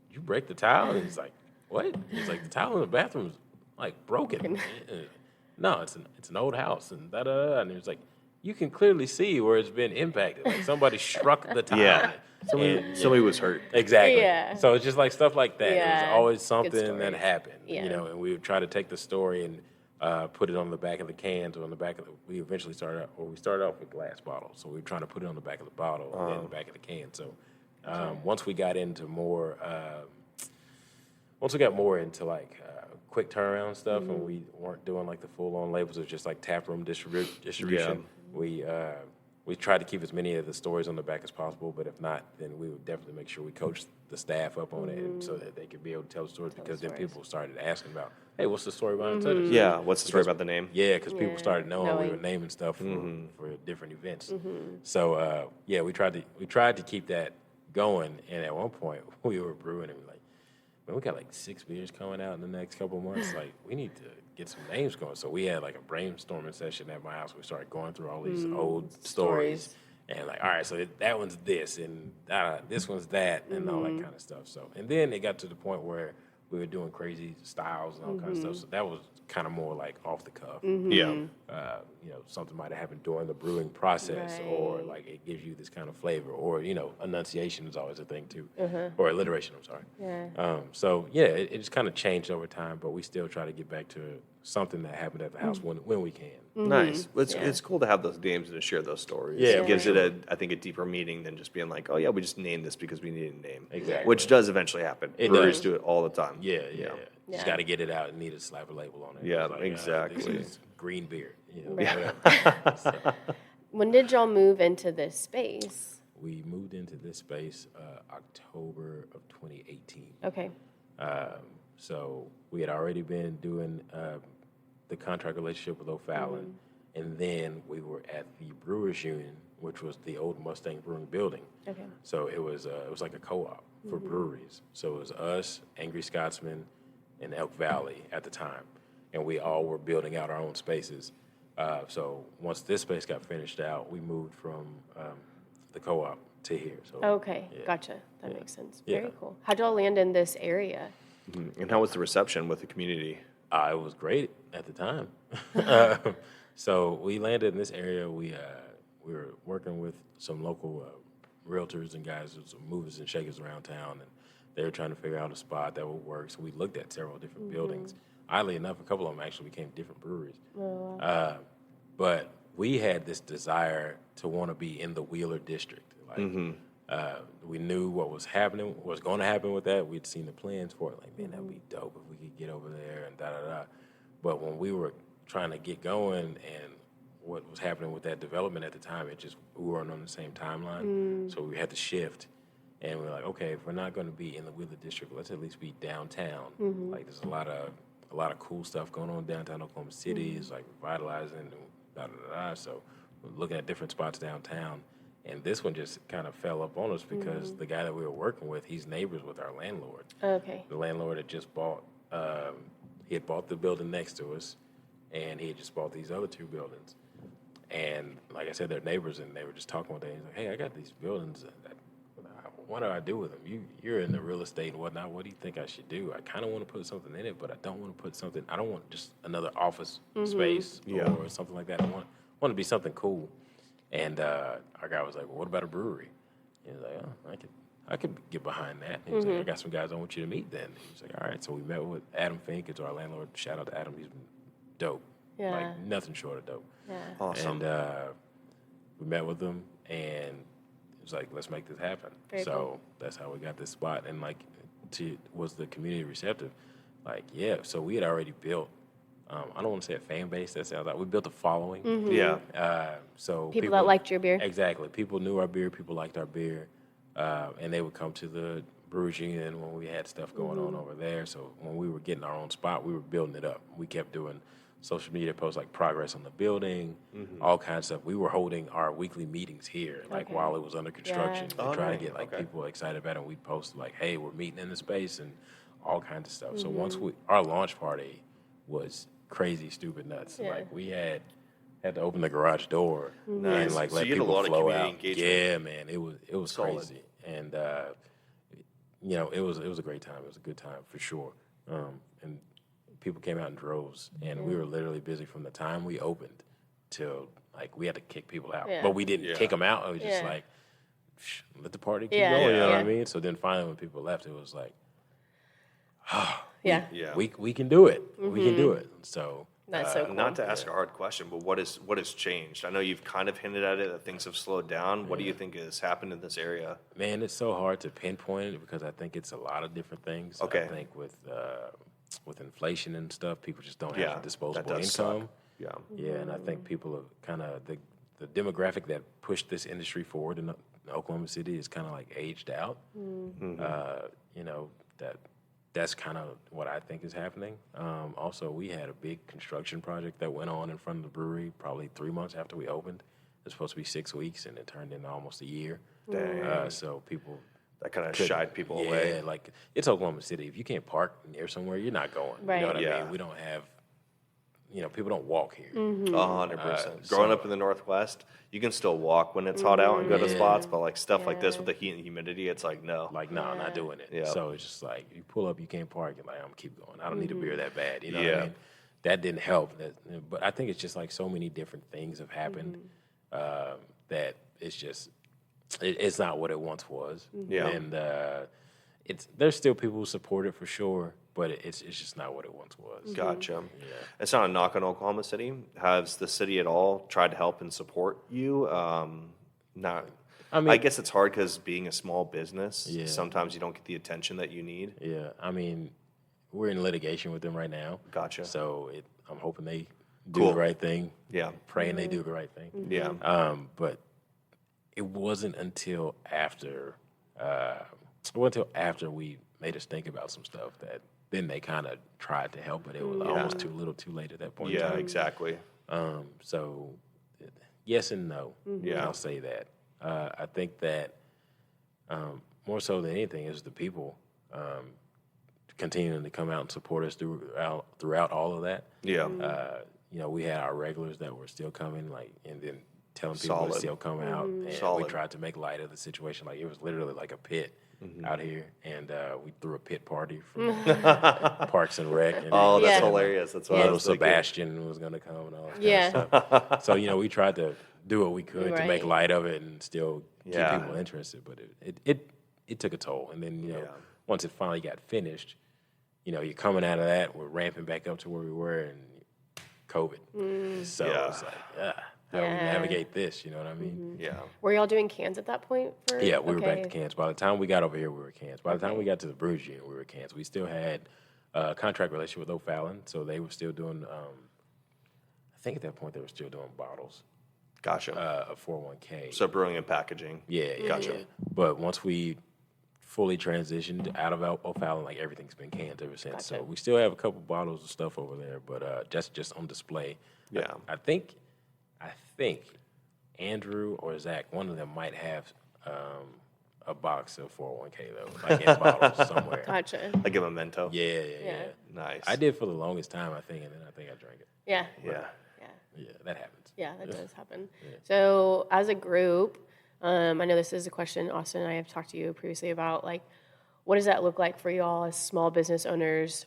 "Did you break the tile?" And he's like, "What?" He's like, "The tile in the bathroom is like broken." No, it's an old house, and da-da-da. And he was like, "You can clearly see where it's been impacted. Like somebody struck the tile." Yeah. Somebody was hurt. Exactly. Yeah. So it's just like stuff like that. Yeah. It was always Good something that stories. happened, Yeah. and we would try to take the story and put it on the back of the cans or on the back of we eventually started off with glass bottles. So we were trying to put it on the back of the bottle and then the back of the can. So once we got into like quick turnaround stuff and we weren't doing like the full on labels, it was just like taproom distribution. We tried to keep as many of the stories on the back as possible, but if not, then we would definitely make sure we coached the staff up on it and so that they could be able to tell the stories because then people started asking about, hey, what's the story behind such and such? Yeah, what's the story about the name? Yeah, because people started knowing we were naming stuff for different events. So we tried to keep that going, and at one point we were brewing and we were like, man, we got like 6 beers coming out in the next couple of months. Like, we need to get some names going. So we had like a brainstorming session at my house. We started going through all these old stories. And like, all right, so that one's this, and this one's that, and all that kind of stuff. So, and then it got to the point where we were doing crazy styles and all kinds of stuff. So that was kind of more like off the cuff. Yeah. Something might have happened during the brewing process, or like it gives you this kind of flavor, or enunciation is always a thing too, or alliteration. I'm sorry. Yeah. It just kind of changed over time, but we still try to get back to something that happened at the house when we can. Nice. It's cool to have those names and to share those stories. Yeah, It gives for it I think a deeper meaning than just being like, oh yeah, we just named this because we needed a name. Exactly. Which does eventually happen. It Breweries does. do it all the time. Yeah. Yeah. Just got to get it out and need to slap a label on it. Yeah, It's like, exactly. This is green beer. Right. Whatever. When did y'all move into this space? We moved into this space October of 2018. Okay. So we had already been doing the contract relationship with O'Fallon, and then we were at the Brewers Union, which was the old Mustang Brewing building. Okay. So it was like a co-op for breweries. So it was us, Angry Scotsman, and Elk Valley at the time, and we all were building out our own spaces. So once this space got finished out, we moved from the co-op to here. So Okay. Gotcha. That makes sense. Yeah. Very cool. How'd y'all land in this area? And how was the reception with the community? It was great at the time. So we landed in this area. We were working with some local realtors and guys, some movers and shakers around town, and they were trying to figure out a spot that would work. So we looked at several different buildings. Oddly enough, a couple of them actually became different breweries. Oh, wow. But we had this desire to want to be in the Wheeler district. Like, we knew what was going to happen with that. We'd seen the plans for it. Like, man, that would be dope if we could get over there and da-da-da. But when we were trying to get going and what was happening with that development at the time, we weren't on the same timeline. So we had to shift. And we're like, okay, if we're not going to be in the Wheeler district, let's at least be downtown. Like, there's a lot of cool stuff going on downtown Oklahoma City. It's like revitalizing and da-da-da. So looking at different spots downtown. And this one just kind of fell up on us because the guy that we were working with, he's neighbors with our landlord. Okay. The landlord had just bought, he had bought the building next to us, and he had just bought these other 2 buildings. And like I said, they're neighbors, and they were just talking one day. He's like, hey, I got these buildings. What do I do with them? You're in the real estate and whatnot. What do you think I should do? I kind of want to put something in it, but I don't want to put something. I don't want just another office space or something like that. I want to be something cool. And our guy was like, well, what about a brewery? He was like, oh, I could get behind that. He was like, I got some guys I want you to meet then. He was like, all right. So we met with Adam Fink. It's our landlord. Shout out to Adam. He's been dope. Yeah. Like nothing short of dope. Yeah. Awesome. And we met with him, and it was like, let's make this happen. Very cool. That's how we got this spot. And like, was the community receptive? Like, yeah. So we had already built, I don't want to say a fan base. That sounds like we built a following. Yeah. So People that liked your beer. Exactly. People knew our beer. People liked our beer, and they would come to the Brewers Union when we had stuff going on over there. So when we were getting our own spot, we were building it up. We kept doing social media posts like progress on the building, all kinds of stuff. We were holding our weekly meetings here, like while it was under construction, Yeah. and trying to get like people excited about it. And we'd post like, "Hey, we're meeting in the space," and all kinds of stuff. So once our launch party was crazy, stupid nuts. Yeah. Like we had to open the garage door Nice. and like So let you had a people lot of flow community out. engagement. Yeah, man, it was Solid. crazy, and it was a great time. It was a good time for sure, and people came out in droves, and we were literally busy from the time we opened till like we had to kick people out, Yeah. but we didn't Yeah. kick them out. It was just Yeah. like let the party keep Yeah. going. You know what I Yeah. mean? So then finally, when people left, it was like, Yeah. Yeah. we can do it. We can do it. So That's so cool. Not to ask a hard question, but what has changed? I know you've kind of hinted at it that things have slowed down. What do you think has happened in this area? man, it's so hard to pinpoint it because I think it's a lot of different things. Okay. I think with inflation and stuff, people just don't Yeah, have the disposable that does suck. income. Yeah. Yeah, and I think people are kind of the demographic that pushed this industry forward in Oklahoma City is kind of like aged out. That's kind of what I think is happening. Also, we had a big construction project that went on in front of the brewery probably 3 months after we opened. It was supposed to be 6 weeks, and it turned into almost a year. Dang. So people That kind of couldn't- shied people yeah, away. like it's Oklahoma City. If you can't park near somewhere, you're not going. Right. You know what I Yeah. mean? We don't have, people don't walk here. 100%. so- Growing up in the Northwest, you can still walk when it's hot out and go to Yeah. spots, but like stuff like this Yeah. with the heat and humidity, it's like no. Like, no, I'm not doing it. Yeah. So it's just like you pull up, you can't park. You're like, I'm gonna keep going. I don't need a beer that bad. You know what Yeah. I mean? That didn't help. But I think it's just like so many different things have happened that it's just it's not what it once was. Yeah. And there's still people who support it for sure, but it's just not what it once was. Gotcha. It's not a knock on Oklahoma City. Has the city at all tried to help and support you? Not. I mean- I guess it's hard because being a small business, Yeah. sometimes you don't get the attention that you need. Yeah, I mean, we're in litigation with them right now. Gotcha. So I'm hoping they do Cool. the right thing. Yeah. Praying they do the right thing. Yeah. But it wasn't until after we made us think about some stuff that then they kind of tried to help, but it was almost too little, too late at that point. in Yeah. time. Exactly. So yes and no. Yeah. I'll say that. I think that more so than anything is the people continuing to come out and support us throughout all of that. Yeah. We had our regulars that were still coming, and then telling people Solid. to still come out. And Solid. we tried to make light of the situation. Like, it was literally like a pit out here, and we threw a pit party from Parks and Rec. And Oh, that's Yeah. hilarious. That's what I little was thinking. Sebastian was going to come and all that kind Yeah. of stuff. So, we tried to do what we could to make Right. light of it and still Yeah. keep people interested. But it took a toll. And then, once it finally got finished, you're coming out of that, we're ramping back up to where we were, and COVID. So Yeah. it's like, how do we Yeah. navigate this? You know what I mean? Yeah. Were y'all doing cans at that point? Yeah, we were back to Okay. cans. By the time we got over here, we were cans. By the time we got to the Brewers Union, we were cans. We still had a contract relationship with O'Fallon, so they were still doing, I think at that point they were still doing bottles, Gotcha. a 401k. So brewing and packaging. Yeah. Gotcha. But once we fully transitioned out of O'Fallon, like everything's been cans ever since. So Gotcha. we still have a couple bottles of stuff over there, but just on display. Yeah. I think Andrew or Zach, one of them might have a box of 401k though, like in bottles somewhere. Gotcha. Like a memento. Yeah. Nice. I did for the longest time, I think, and then I think I drank it. Yeah. Yeah. Yeah, that happens. Yeah, that does happen. So as a group, I know this is a question Austin and I have talked to you previously about, like, what does that look like for y'all as small business owners?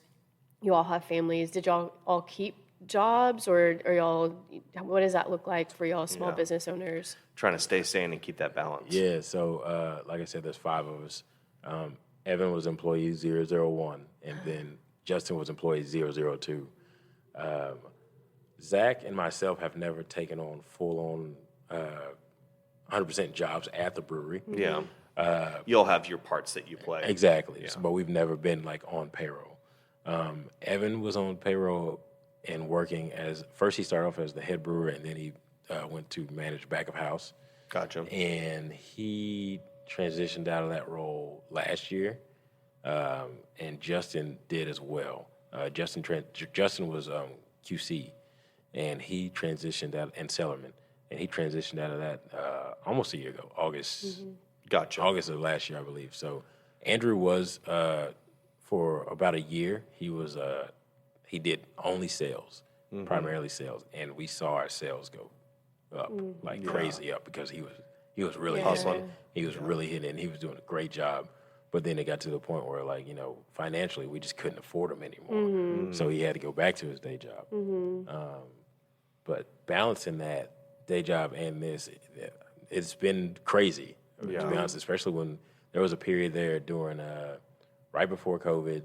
You all have families. Did y'all all keep jobs, or y'all, what does that look like for y'all small business owners? Trying to stay sane and keep that balance. Yeah, so like I said, there's 5 of us. Evan was employee 001, and then Justin was employee 002. Zach and myself have never taken on full-on 100% jobs at the brewery. Yeah. You'll have your parts that you play. Exactly. So, but we've never been like on payroll. Evan was on payroll and working as, first he started off as the head brewer, and then he went to manage back of house. Gotcha. And he transitioned out of that role last year, and Justin did as well. Justin was QC, and he transitioned out, and Sellerman, and he transitioned out of that almost a year ago, August. Gotcha. August of last year, I believe. So Andrew was for about a year. He did only sales, primarily sales, and we saw our sales go up like crazy up because he was really hustling. He was really hitting it, and he was doing a great job. But then it got to the point where, like, you know, financially we just couldn't afford him anymore. So he had to go back to his day job. But balancing that day job and this, it's been crazy, to be honest, especially when there was a period there during, right before COVID,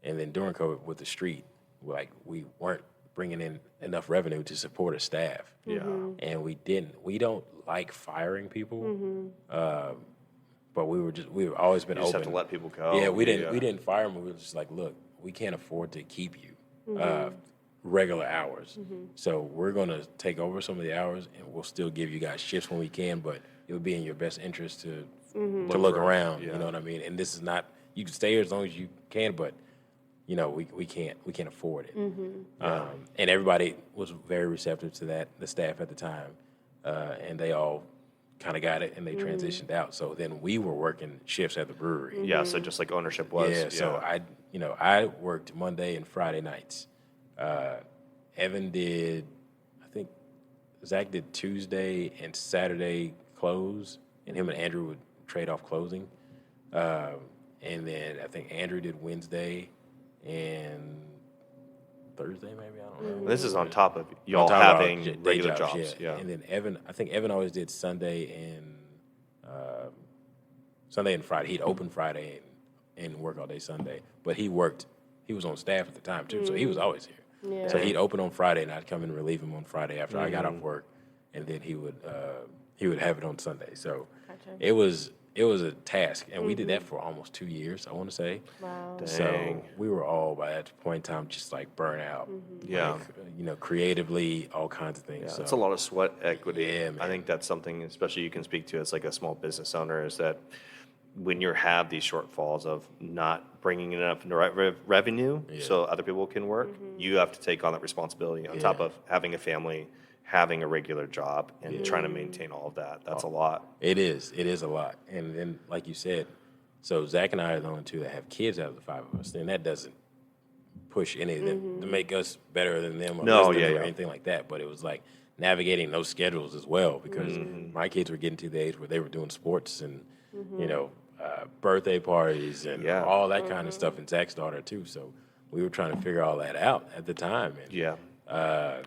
and then during COVID with the street, like we weren't bringing in enough revenue to support a staff. And we don't like firing people. But we've always been You just open. have to let people go. Yeah, we didn't fire them. We were just like, look, we can't afford to keep you regular hours. So we're going to take over some of the hours, and we'll still give you guys shifts when we can, but it would be in your best interest to look around, you know what I mean? And this is not, you can stay here as long as you can, but you know, we can't afford it. And everybody was very receptive to that, the staff at the time, and they all kind of got it, and they transitioned out. So then we were working shifts at the brewery. Yeah, so just like ownership was. Yeah, so I worked Monday and Friday nights. Evan did, I think Zach did Tuesday and Saturday close, and him and Andrew would trade off closing. And then I think Andrew did Wednesday and Thursday, maybe, I don't know. This is on top of y'all having regular jobs. Yeah. And then Evan always did Sunday and Friday. He'd open Friday and work all day Sunday. But he was on staff at the time too, so he was always here. Yeah. So he'd open on Friday, and I'd come in and relieve him on Friday after I got off work, and then he would have it on Sunday. So it was a task, and we did that for almost 2 years, I want to say. Wow. So we were all, by that point in time, just like burnt out. Yeah. Like, you know, creatively, all kinds of things. Yeah, so. it's a lot of sweat equity. Yeah, man. I think that's something, especially you can speak to as like a small business owner, is that when you have these shortfalls of not bringing in enough revenue so other people can work, you have to take on that responsibility on top of having a family, having a regular job, and trying to maintain all of that. That's a lot. It is a lot. And then, like you said, so Zach and I are the only two that have kids out of the 5 of us, and that doesn't push any of them to make us better than them or anything like that. But it was like navigating those schedules as well, because my kids were getting to the age where they were doing sports and, you know, birthday parties and all that kind of stuff, and Zach's daughter too. So we were trying to figure all that out at the time. And,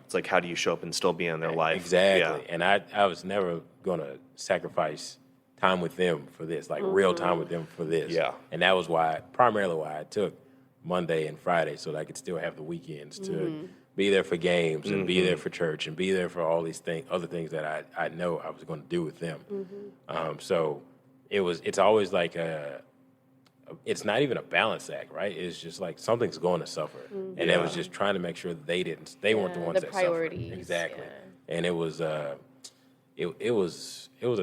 it's like, how do you show up and still be in their life? Exactly. And I was never going to sacrifice time with them for this, like real time with them for this. Yeah. And that was primarily why I took Monday and Friday, so that I could still have the weekends to be there for games and be there for church and be there for all these other things that I know I was going to do with them. So it's always like it's not even a balance act, right? It's just like something's going to suffer, and it was just trying to make sure that they weren't the ones that priorities, suffered. Exactly, and it was a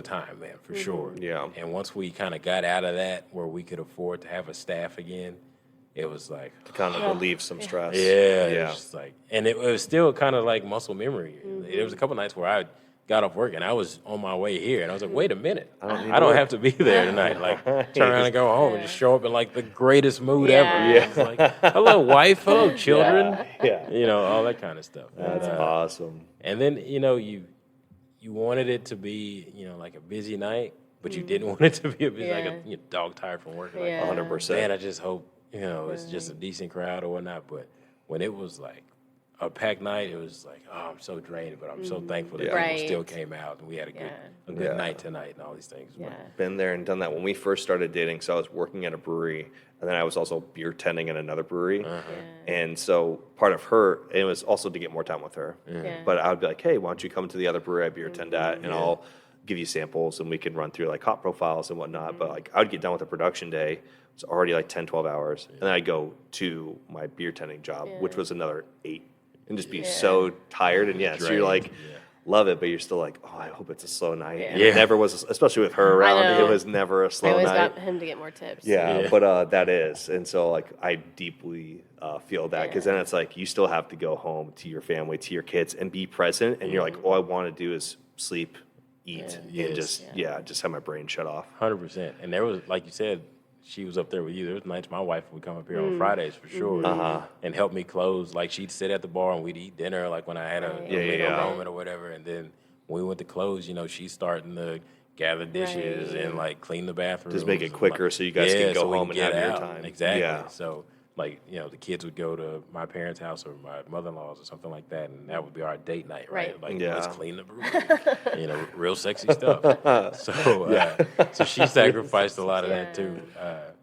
time, man, for sure. Yeah, and once we kind of got out of that, where we could afford to have a staff again, it was like to kind of relieve some stress. It was just like, and it was still kind of like muscle memory. There was a couple nights where I got off work and I was on my way here, and I was like, wait a minute, I don't have to be there tonight. Like, turn around and go home and just show up in like the greatest mood ever. Yeah. It's like, hello, wife, hello, children. Yeah. You know, all that kind of stuff. That's And, awesome. And then, you know, you wanted it to be, you know, like a busy night, but you didn't want it to be a busy, like a dog tired from work. Like, Yeah. 100%. man, I just hope, you know, it's just a decent crowd or whatnot. But when it was like a packed night, it was like, oh, I'm so drained, but I'm so thankful that people Right. still came out and we had a good night tonight and all these things. Yeah. Been there and done that when we first started dating. So I was working at a brewery, and then I was also beer tending at another brewery. And so part of it was also to get more time with her. Yeah. But I would be like, hey, why don't you come to the other brewery I beer tend at, and I'll give you samples, and we can run through like hop profiles and whatnot. But like I would get done with the production day. It's already like 10, 12 hours. And then I go to my beer tending job, which was another 8. And just be so tired. And so you're like, love it, but you're still like, oh, I hope it's a slow night. And it never was, especially with her around, know. it was never a slow I always night. got him to get more tips. But that is. And so, like, I deeply feel that, because then it's like you still have to go home to your family, to your kids, and be present. And you're like, all I want to do is sleep, eat, and just have my brain shut off. 100%. And there was, like you said, she was up there with you. There was nights my wife would come up here on Fridays for sure and help me close. Like, she'd sit at the bar and we'd eat dinner, like when I had a moment or whatever. And then when we went to close, you know, she's starting to gather dishes and like clean the bathroom. Just make it quicker so you guys can go home and have your time. Exactly. Yeah. So, like, you know, the kids would go to my parents' house or my mother-in-law's or something like that, and that would be our date night, right? Like, let's clean the brewery. You know, real sexy stuff. So she sacrificed a lot of that too.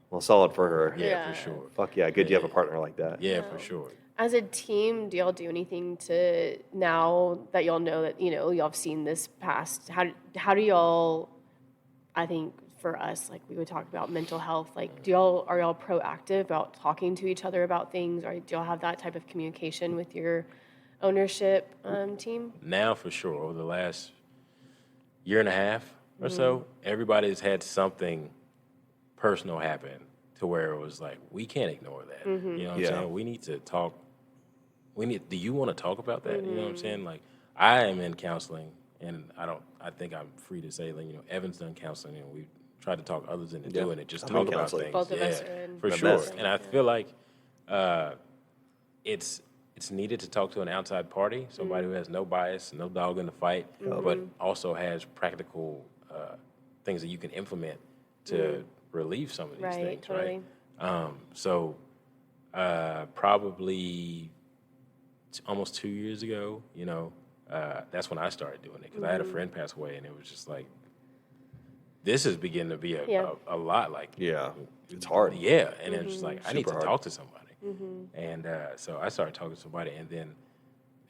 Well, solid for her. Yeah, for sure. Fuck yeah, good you have a partner like that. Yeah, for sure. As a team, do y'all do anything to, now that y'all know that, you know, y'all have seen this past, how do y'all, I think for us, like we would talk about mental health, like are y'all proactive about talking to each other about things, or do y'all have that type of communication with your ownership team? Now for sure, over the last year and a half or so, everybody's had something personal happen to where it was like, we can't ignore that. You know what I'm saying? We need to talk. Do you want to talk about that? You know what I'm saying? Like, I am in counseling, and I think I'm free to say, like, you know, Evan's done counseling, and we tried to talk others into doing it, just talk about things. Both of us are in. For sure. And I feel like it's needed to talk to an outside party, somebody who has no bias, no dog in the fight, but also has practical things that you can implement to relieve some of these things, totally. right? Probably almost 2 years ago, you know, that's when I started doing it, because I had a friend pass away, and it was just like, this is beginning to be a lot. Like, it's hard. Yeah, and it's just like, I need to Super hard. talk to somebody. And so I started talking to somebody, and then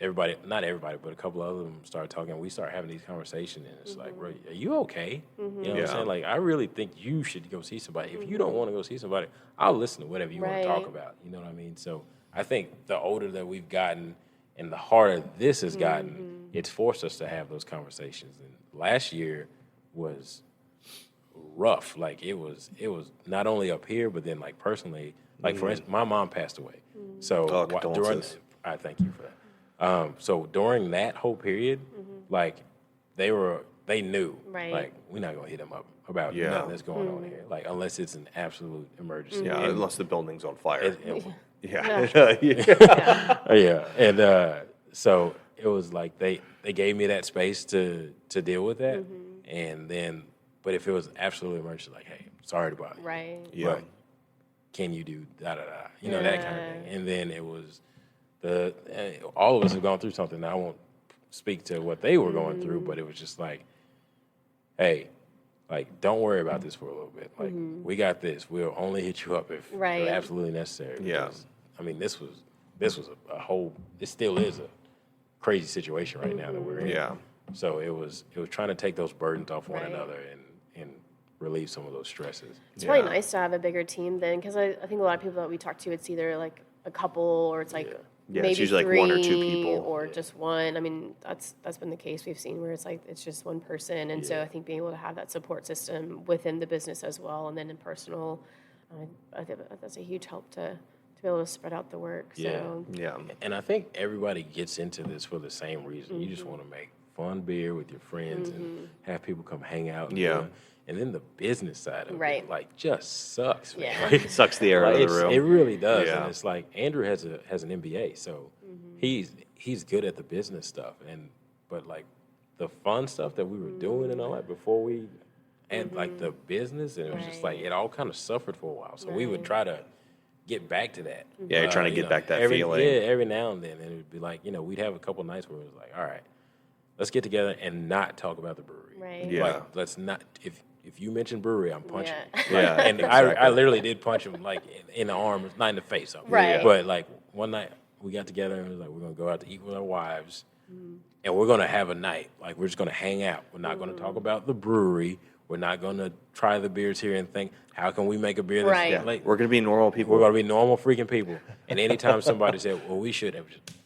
not everybody, but a couple of them started talking, and we started having these conversations, and it's like, bro, are you okay? You know what I'm saying? Like, I really think you should go see somebody. If you don't want to go see somebody, I'll listen to whatever you want to talk about. You know what I mean? So I think the older that we've gotten and the harder this has gotten, it's forced us to have those conversations. And last year was rough. Like, it was not only up here, but then, like, personally, like, for instance, my mom passed away. So I thank you for that. So during that whole period, like, they knew, like, we're not gonna hit them up about nothing that's going on here, like, unless it's an absolute emergency. Yeah, unless the building's on fire. And so it was like they gave me that space to deal with that, and then, but if it was absolutely emergency, like, hey, sorry about it, Right. but can you do da da da, you know, that kind of thing. And then it was all of us have gone through something. I won't speak to what they were going through, but it was just like, hey, like, don't worry about this for a little bit. Like, we got this. We'll only hit you up if absolutely necessary. Because, I mean, this was a whole. It still is a crazy situation right now that we're in. Yeah. So it was trying to take those burdens off one another and relieve some of those stresses. It's probably nice to have a bigger team then, because I think a lot of people that we talk to, it's either like a couple or it's like maybe it's usually three like 1 or 2 people. or just one. I mean, that's been the case we've seen, where it's like it's just one person. And so I think being able to have that support system within the business as well, and then in personal, I think that's a huge help to be able to spread out the work. So. And I think everybody gets into this for the same reason. You just want to make fun beer with your friends and have people come hang out. And Yeah. and then the business side of Right. it, like, just sucks, man. Yeah. Like, Sucks the air out of the room. It really does. Yeah. And it's like Andrew has an MBA, so he's good at the business stuff. But like the fun stuff that we were doing and all that before we and like the business, and it was just like it all kind of suffered for a while. So we would try to get back to that. Yeah, you're trying to get back that every, feeling. Yeah, every now and then. And it would be like, we'd have a couple nights where it was like, all right, let's get together and not talk about the brewery. Right. Yeah. Like, let's not, if you mention brewery, I'm punching Yeah. you. Yeah, And I literally did punch him like in the arm, not in the face. So. Right. But like one night we got together and it was like, we're going to go out to eat with our wives and we're going to have a night. Like, we're just going to hang out. We're not going to talk about the brewery. We're not going to try the beers here and think, how can we make a beer that's Right. Yeah. like, We're going to be normal people. we're going to be normal freaking people. And anytime somebody said, well, we should have,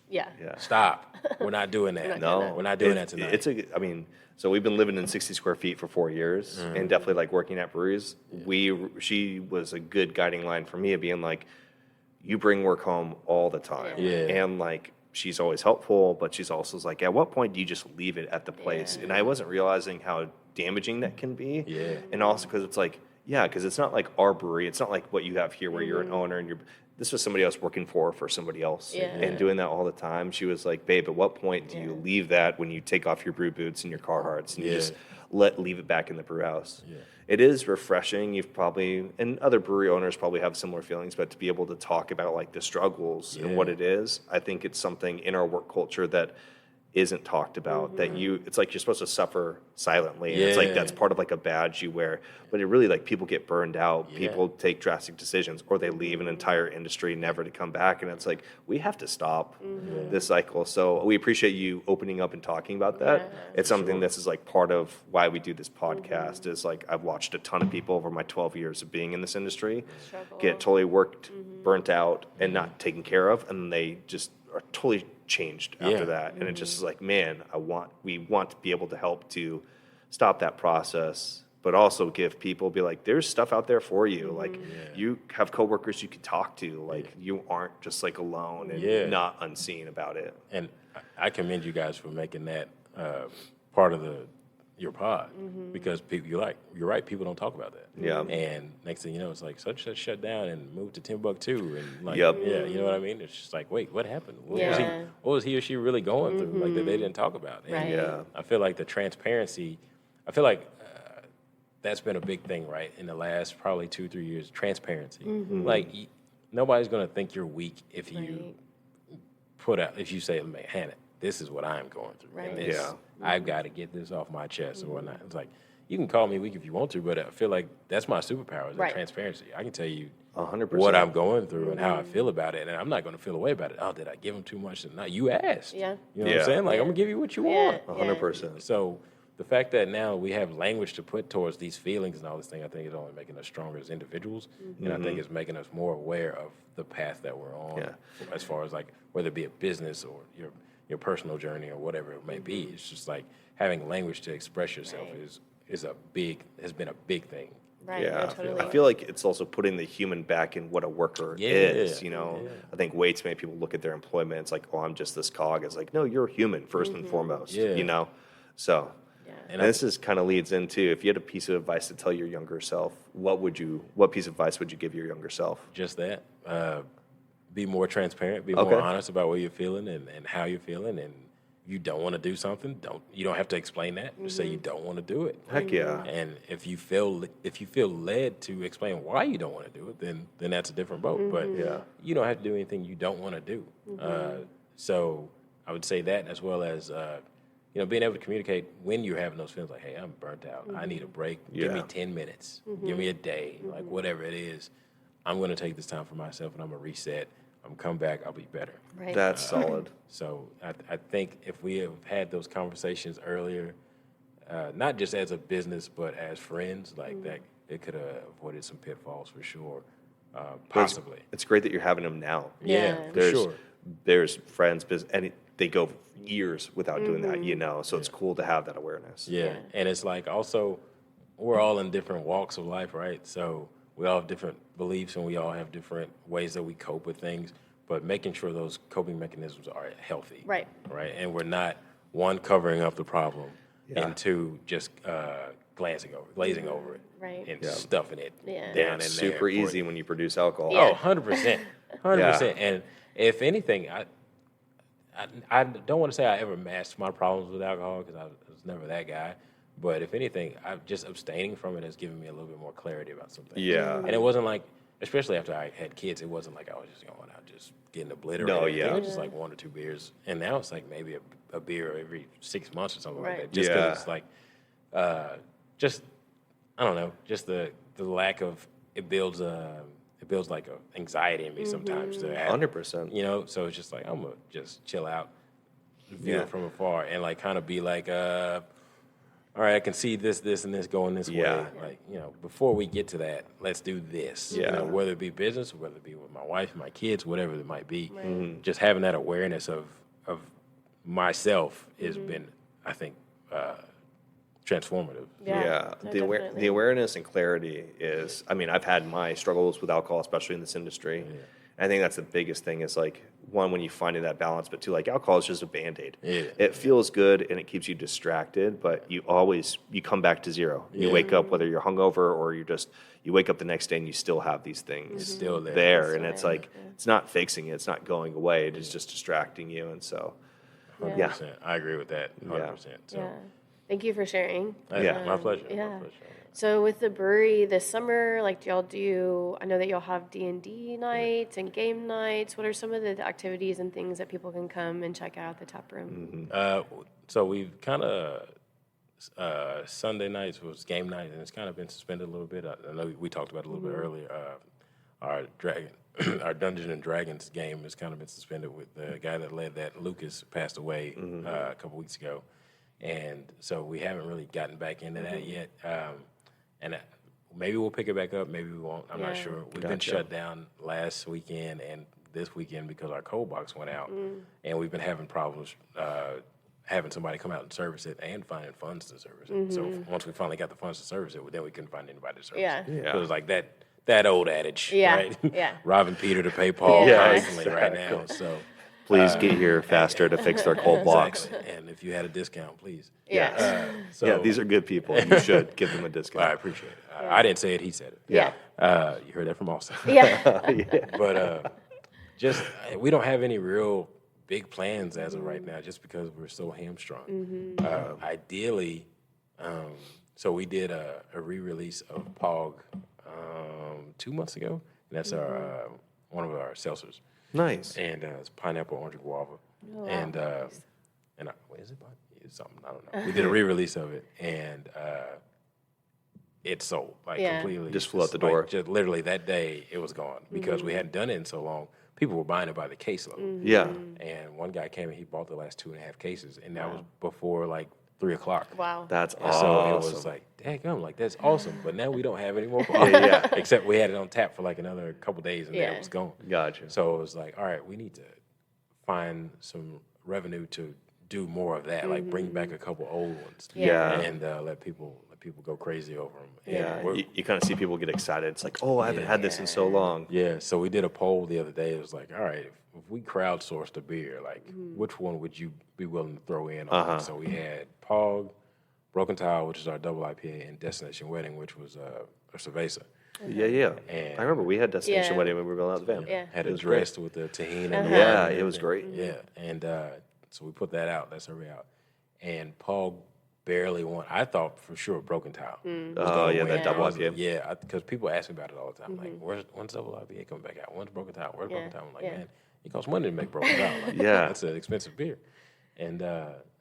Yeah. Yeah. stop. We're not doing that. No, We're not doing that tonight. So we've been living in 60 square feet for 4 years, and definitely like working at breweries. She was a good guiding line for me of being like, you bring work home all the time, Yeah. and like she's always helpful, but she's also like, at what point do you just leave it at the place? Yeah. And I wasn't realizing how damaging that can be. Yeah. And also because it's like, because it's not like our brewery. It's not like what you have here where you're an owner and this was somebody else working for somebody else Yeah. and doing that all the time. She was like, babe, at what point do you leave that when you take off your brew boots and your Carhartts and you just leave it back in the brew house? Yeah. It is refreshing. You've probably, and other brewery owners probably have similar feelings, but to be able to talk about like the struggles and what it is, I think it's something in our work culture that isn't talked about, that it's like you're supposed to suffer silently, and it's like that's part of like a badge you wear, but it really, like, people get burned out, people take drastic decisions, or they leave an entire industry never to come back, and it's like we have to stop this cycle. So we appreciate you opening up and talking about that. It's something this is like part of why we do this podcast, is like I've watched a ton of people over my 12 years of being in this industry get totally worked, burnt out, and not taken care of, and they just are totally changed after that. And it just is like, man, we want to be able to help to stop that process, but also give people, be like, there's stuff out there for you. Like, you have coworkers you can talk to. Like, you aren't just like alone and not unseen about it. And I commend you guys for making that part of your pod, because people, you're right, people don't talk about that. Yeah. And next thing you know, it's like such and such shut down and moved to Timbuktu, and like, Yep. you know what I mean? It's just like, wait, what happened? What Yeah. was he or she really going through? Like, that they didn't talk about. And Right. Yeah. I feel like the transparency, that's been a big thing, right? In the last probably 2-3 years, transparency. Like, nobody's going to think you're weak if you if you say, man, Hannah, this is what I'm going through. Right. And this, Yeah. I've got to get this off my chest or whatnot. It's like, you can call me weak if you want to, but I feel like that's my superpower, is that Right. transparency. I can tell you 100%. what I'm going through and how I feel about it, and I'm not going to feel away about it. Oh, did I give him too much? No, you asked. Yeah. You know what I'm saying? Like, I'm going to give you what you want. 100%. So the fact that now we have language to put towards these feelings and all this thing, I think is only making us stronger as individuals, and I think it's making us more aware of the path that we're on, as far as like whether it be a business or your personal journey or whatever it may be. It's just like having language to express yourself has been a big thing. Right. Yeah, No, totally. I feel like it's also putting the human back in what a worker is. You know, I think way too many people look at their employment. It's like, oh, I'm just this cog. It's like, no, you're a human first and foremost. Yeah. You know, so. Yeah. And this is kind of leads into, if you had a piece of advice to tell your younger self, what piece of advice would you give your younger self? Just that. Be more transparent. Be Okay. more honest about what you're feeling and how you're feeling. And you don't want to do something, you don't have to explain that. Just say you don't want to do it. Heck yeah. And if you feel led to explain why you don't want to do it, then that's a different boat. But you don't have to do anything you don't want to do. So I would say that, as well as being able to communicate when you're having those feelings, like, hey, I'm burnt out. I need a break. Give me 10 minutes. Give me a day. Like, whatever it is, I'm going to take this time for myself, and I'm going to reset. I'm come back. I'll be better. Right. That's solid. So I think if we have had those conversations earlier, not just as a business but as friends, like that, it could have avoided some pitfalls for sure. Possibly. It's great that you're having them now. Yeah, for sure. There's friends, and they go years without doing that, you know, so it's cool to have that awareness. Yeah, and it's like, also, we're all in different walks of life, right? So we all have different beliefs, and we all have different ways that we cope with things, but making sure those coping mechanisms are healthy. Right. Right, and we're not one, covering up the problem, Yeah. and two, just glazing over it, Right. and stuffing it Yeah. down in It's there. super easy when you produce alcohol. Yeah. Oh, 100%. 100%. And if anything, I don't want to say I ever masked my problems with alcohol because I was never that guy. But if anything, just abstaining from it has given me a little bit more clarity about some things. Yeah. And it wasn't like, especially after I had kids, it wasn't like I was just going out just getting obliterated. No, or anything. yeah. It was just like 1 or 2 beers. And now it's like maybe a beer every 6 months or something like Right. that. Just because Yeah. it's like, I don't know, just the lack of, it builds like a anxiety in me sometimes to have, 100%. you know, so it's just like I'm gonna just chill out, view Yeah. it from afar, and like kind of be like, all right, I can see this, and this going this Yeah. way. Like, you know, before we get to that, let's do this. Yeah. You know, whether it be business, or whether it be with my wife, my kids, whatever it might be. Right. Just having that awareness of myself has been, I think, transformative. Yeah, No, the definitely. awareness and clarity is. I mean, I've had my struggles with alcohol, especially in this industry. I think that's the biggest thing. Is like one, when you find that balance, but two, like alcohol is just a Band-Aid. Yeah. It feels good and it keeps you distracted, but you come back to zero. You Yeah. wake up, whether you're hungover or you wake up the next day and you still have these things It's still there. there, and Still it's there, like it's not fixing it, it's not going away. It is just distracting you, and so 100%. I agree with that. 100%. So, Yeah. Thank you for sharing. Yeah. my pleasure. Yeah. My pleasure. So with the brewery this summer, like, do y'all do? I know that y'all have D&D nights and game nights. What are some of the activities and things that people can come and check out at the tap room? So we've kind of Sunday nights was game night, and it's kind of been suspended a little bit. I know we talked about it a little bit earlier. Our our Dungeons and Dragons game has kind of been suspended with the guy that led that. Lucas passed away a couple weeks ago, and so we haven't really gotten back into that yet. And maybe we'll pick it back up. Maybe we won't. I'm not Yeah. sure. We've been shut down last weekend and this weekend because our cold box went out, and we've been having problems having somebody come out and service it and finding funds to service it. So once we finally got the funds to service it, then we couldn't find anybody to service Yeah. it. Yeah. So it was like that old adage, Yeah. right? Yeah. Robbing Peter to pay Paul Yeah. constantly right now. So please get here faster to fix their cold blocks. exactly. And if you had a discount, please. Yeah. So Yeah, these are good people. You should give them a discount. I appreciate it. I didn't say it; he said it. Yeah. You heard that from Austin. Yeah. But just we don't have any real big plans as of right now, just because we're so hamstrung. Ideally, so we did a re-release of Pog 2 months ago, and that's our one of our seltzers, Nice. and it's pineapple, orange, and guava, wow. and what is it? It's something I don't know. We did a re-release of it, and it sold completely. Just flew out the door. Just literally that day, it was gone because we hadn't done it in so long. People were buying it by the caseload. Yeah. And one guy came and he bought the last 2.5 cases, and that was before like 3 o'clock. Wow. That's And so it awesome. was like, daggum, like that's awesome. But now we don't have any more. Pog. Yeah. Except we had it on tap for like another couple days, and then Yeah. it was gone. Gotcha. So it was like, all right, we need to find some revenue to do more of that, like bring back a couple old ones, Yeah. and let people go crazy over them. Yeah. You kind of see people get excited. It's like, oh, I haven't had this in so long. Yeah, so we did a poll the other day. It was like, all right, if we crowdsourced a beer, like which one would you be willing to throw in on? So we had Pog, Broken Tile, which is our double IPA, and Destination Wedding, which was a cerveza. Yeah. And- I remember we had Destination Yeah. Wedding when we were going out the van. Yeah. Had It it was great. dressed with the tahini. And the Yeah, lime and it was everything. great. Yeah, and so we put that out, that survey out, and Pog barely won. I thought for sure Broken Tile. Oh, yeah, that double was, IPA. Yeah, because people ask me about it all the time. Like, when's double IPA coming back out? When's Broken Tile? Where's Broken Tile? I'm like, Yeah. man, it costs money to make Broken Tile. Like, Yeah. that's an expensive beer. And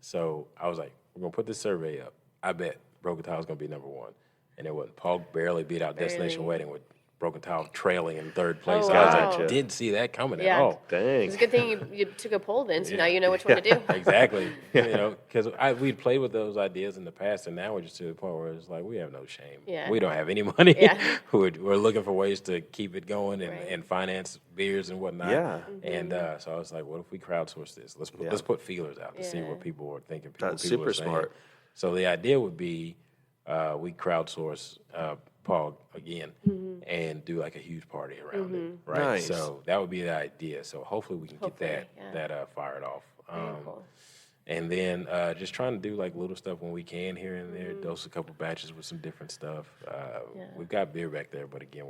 so I was like, we're gonna put this survey up. I bet Broken Tile is gonna be number one. And it wasn't. Pog barely beat out Destination Wedding with Broken Tile trailing in third place. Oh, I was wow. like, didn't see that coming Yeah. at all. Dang. It's a good thing you took a poll then, so now you know which one to do. Exactly. You know, because we'd played with those ideas in the past, and now we're just to the point where it's like, we have no shame. Yeah. We don't have any money. Yeah. we're looking for ways to keep it going and, Right. and finance beers and whatnot. Yeah. And so I was like, what if we crowdsource this? Let's put feelers out to see what people are thinking. That's people super are saying. smart. So the idea would be we crowdsource Pog again and do like a huge party around it, right? Nice. So that would be the idea. So hopefully we can Hopefully, get that fired off. Very cool. And then just trying to do like little stuff when we can here and there, dose a couple batches with some different stuff. We've got beer back there, but again,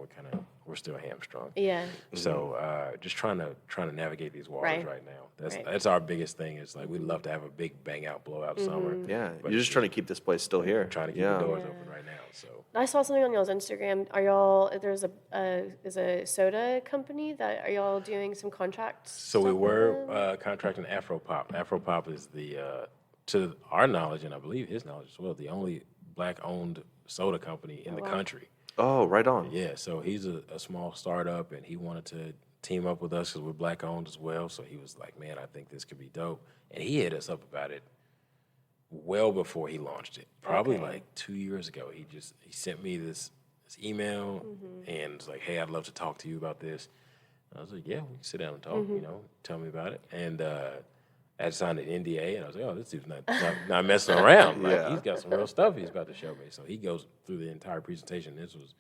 we're still hamstrung. Yeah. So just trying to navigate these waters right now. That's our biggest thing. Is like we'd love to have a big bang out blowout summer. Yeah, but you're just trying to keep this place still here. trying to keep the doors open right now. So I saw something on y'all's Instagram. There's a soda company that are y'all doing some contracts? So we were contracting Afropop. Afropop is to our knowledge, and I believe his knowledge as well, the only black-owned soda company in the country. Oh, right on. Yeah, so he's a small startup, and he wanted to team up with us because we're black-owned as well. So he was like, man, I think this could be dope. And he hit us up about it well before he launched it, probably like 2 years ago. He sent me this email and was like, hey, I'd love to talk to you about this. I was like, yeah, we can sit down and talk, tell me about it. And I signed an NDA, and I was like, oh, this dude's not messing around. Like, he's got some real stuff he's about to show me. So he goes through the entire presentation. This was,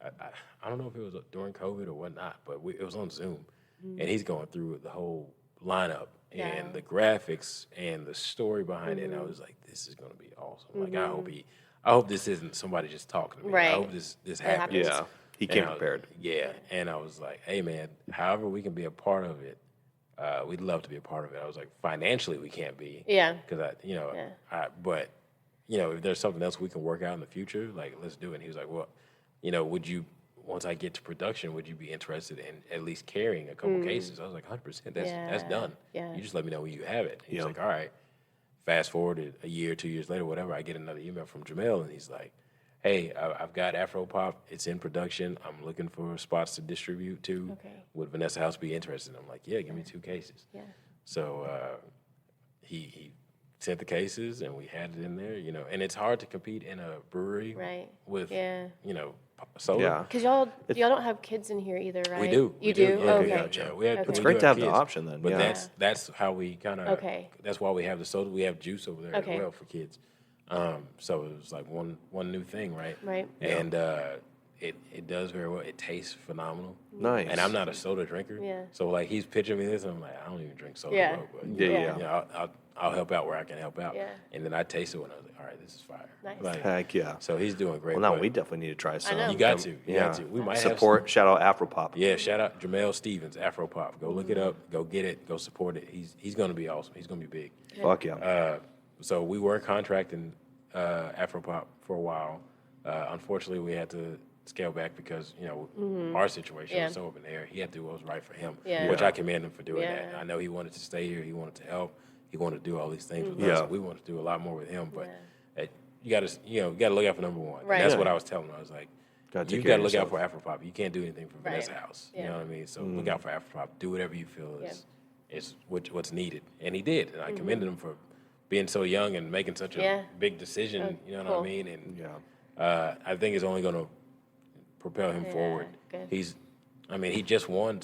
I don't know if it was during COVID or whatnot, but it was on Zoom. And he's going through the whole lineup and the graphics and the story behind it. And I was like, this is going to be awesome. Like, I hope this isn't somebody just talking to me. I hope this happens. Yeah, he came prepared. Yeah, and I was like, hey, man, however we can be a part of it, we'd love to be a part of it. I was like, financially, we can't be. Yeah. Because but, if there's something else we can work out in the future, like, let's do it. And he was like, well, would you, once I get to production, would you be interested in at least carrying a couple cases? I was like, 100%. That's done. Yeah. You just let me know when you have it. And he's like, all right. Fast forward a year, 2 years later, whatever, I get another email from Jamel, and he's like, hey, I've got Afropop. It's in production. I'm looking for spots to distribute to. Okay. Would Vanessa House be interested? I'm like, yeah, give me 2 cases. Yeah. So he sent the cases, and we had it in there, and it's hard to compete in a brewery with, soda. Yeah. Because y'all don't have kids in here either, right? We do. You do? Yeah, okay. It's great to have the option then. But that's how we kind of, that's why we have the soda. We have juice over there as well for kids. So it was like one new thing, right? Right. And it does very well. It tastes phenomenal. Nice. And I'm not a soda drinker. Yeah. So like he's pitching me this, and I'm like, I don't even drink soda. Yeah. But, I'll help out where I can help out. Yeah. And then I tasted it, and I was like, all right, this is fire. Nice. Like, heck yeah. So he's doing great. Well, now we definitely need to try some. I know. You got to. We might support. Shout out Afropop. Yeah, shout out Jamel Stevens, Afropop. Go look it up. Go get it. Go support it. He's going to be awesome. He's going to be big. Yeah. Fuck yeah. So we were contracting Afropop for a while. Unfortunately, we had to scale back because our situation was so up in the air. He had to do what was right for him, which I commend him for doing that. I know he wanted to stay here. He wanted to help. He wanted to do all these things with us. We wanted to do a lot more with him, but you got to look out for number one. Right. That's what I was telling him. I was like, you got to look out for Afropop. You can't do anything for Vanessa House. You know what I mean? So look out for Afropop. Do whatever you feel is what's needed, and he did. And I commended him for being so young and making such a big decision. You know what I mean? And I think it's only going to propel him forward. Good. He just won.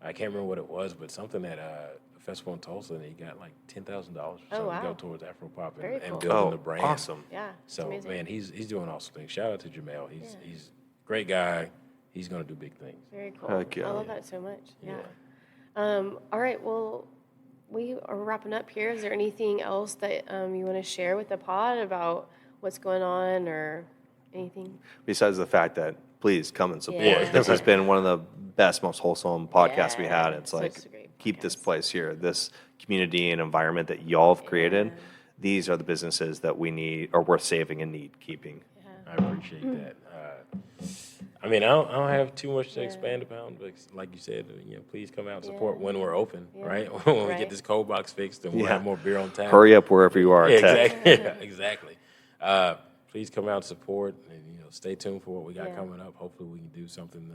I can't remember what it was, but something at a festival in Tulsa, and he got like $10,000 or something to go towards Afropop and building the brand. Awesome. Yeah. So man, he's doing awesome things. Shout out to Jamel. He's a great guy. He's going to do big things. Very cool. I love that so much. Yeah. All right. Well, we are wrapping up here. Is there anything else that you want to share with the pod about what's going on or anything? Besides the fact that please come and support. Yeah. This has been one of the best, most wholesome podcasts we had. It's like, keep this place here, this community and environment that y'all have created. These are the businesses that we need, are worth saving and need keeping. I appreciate that. I don't have too much to expand upon, but like you said, please come out and support when we're open, right? When we get this cold box fixed and we'll have more beer on tap. Hurry up wherever you are. Exactly. Please come out and support, and stay tuned for what we got coming up. Hopefully, we can do something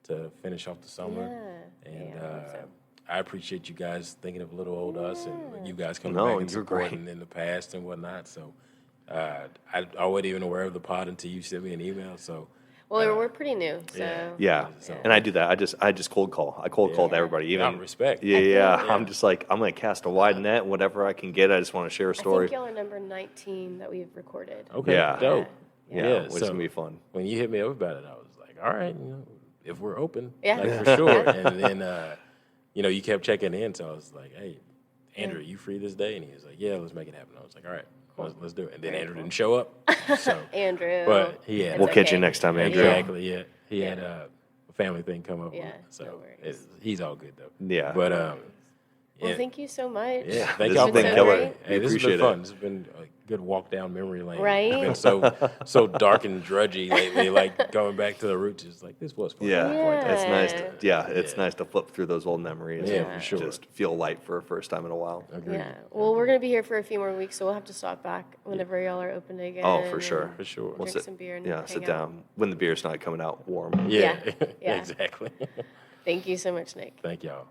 to finish off the summer. And I appreciate you guys thinking of little old us, and you guys coming back and supporting in the past and whatnot. So I wasn't even aware of the pod until you sent me an email. So. Well, we're pretty new, so. And I do that. I just cold call. I cold called everybody. Even respect. I'm just like, I'm going to cast a wide net. Whatever I can get, I just want to share a story. I think y'all are number 19 that we've recorded. Okay, dope. Yeah, which is going to be fun. When you hit me up about it, I was like, all right, if we're open, like for sure. And then, you kept checking in, so I was like, hey. Andrew, are you free this day? And he was like, yeah, let's make it happen. I was like, all right, let's do it. And then Andrew didn't show up. So, Andrew. but he had, We'll catch you next time, Andrew. exactly, yeah. He had a family thing come up. Yeah, So no worries. he's all good though. Yeah. But Well, thank you so much. yeah, thank This y'all has for been having killer. me. We Hey, this has appreciate been it. fun. This has been a good walk down memory lane. Right? It's been so dark and drudgy lately. Like going back to the roots is like this was fun. Yeah, Yeah. it's nice. It's nice to flip through those old memories. Yeah, and for sure. Just feel light for a first time in a while. Agreed. Yeah. Well, we're gonna be here for a few more weeks, so we'll have to stop back whenever y'all are open again. Oh, for sure. and For sure. We'll Drink some beer and yeah, hang sit out. down when the beer's not coming out warm. Yeah, Yeah. exactly. Thank you so much, Nick. Thank y'all.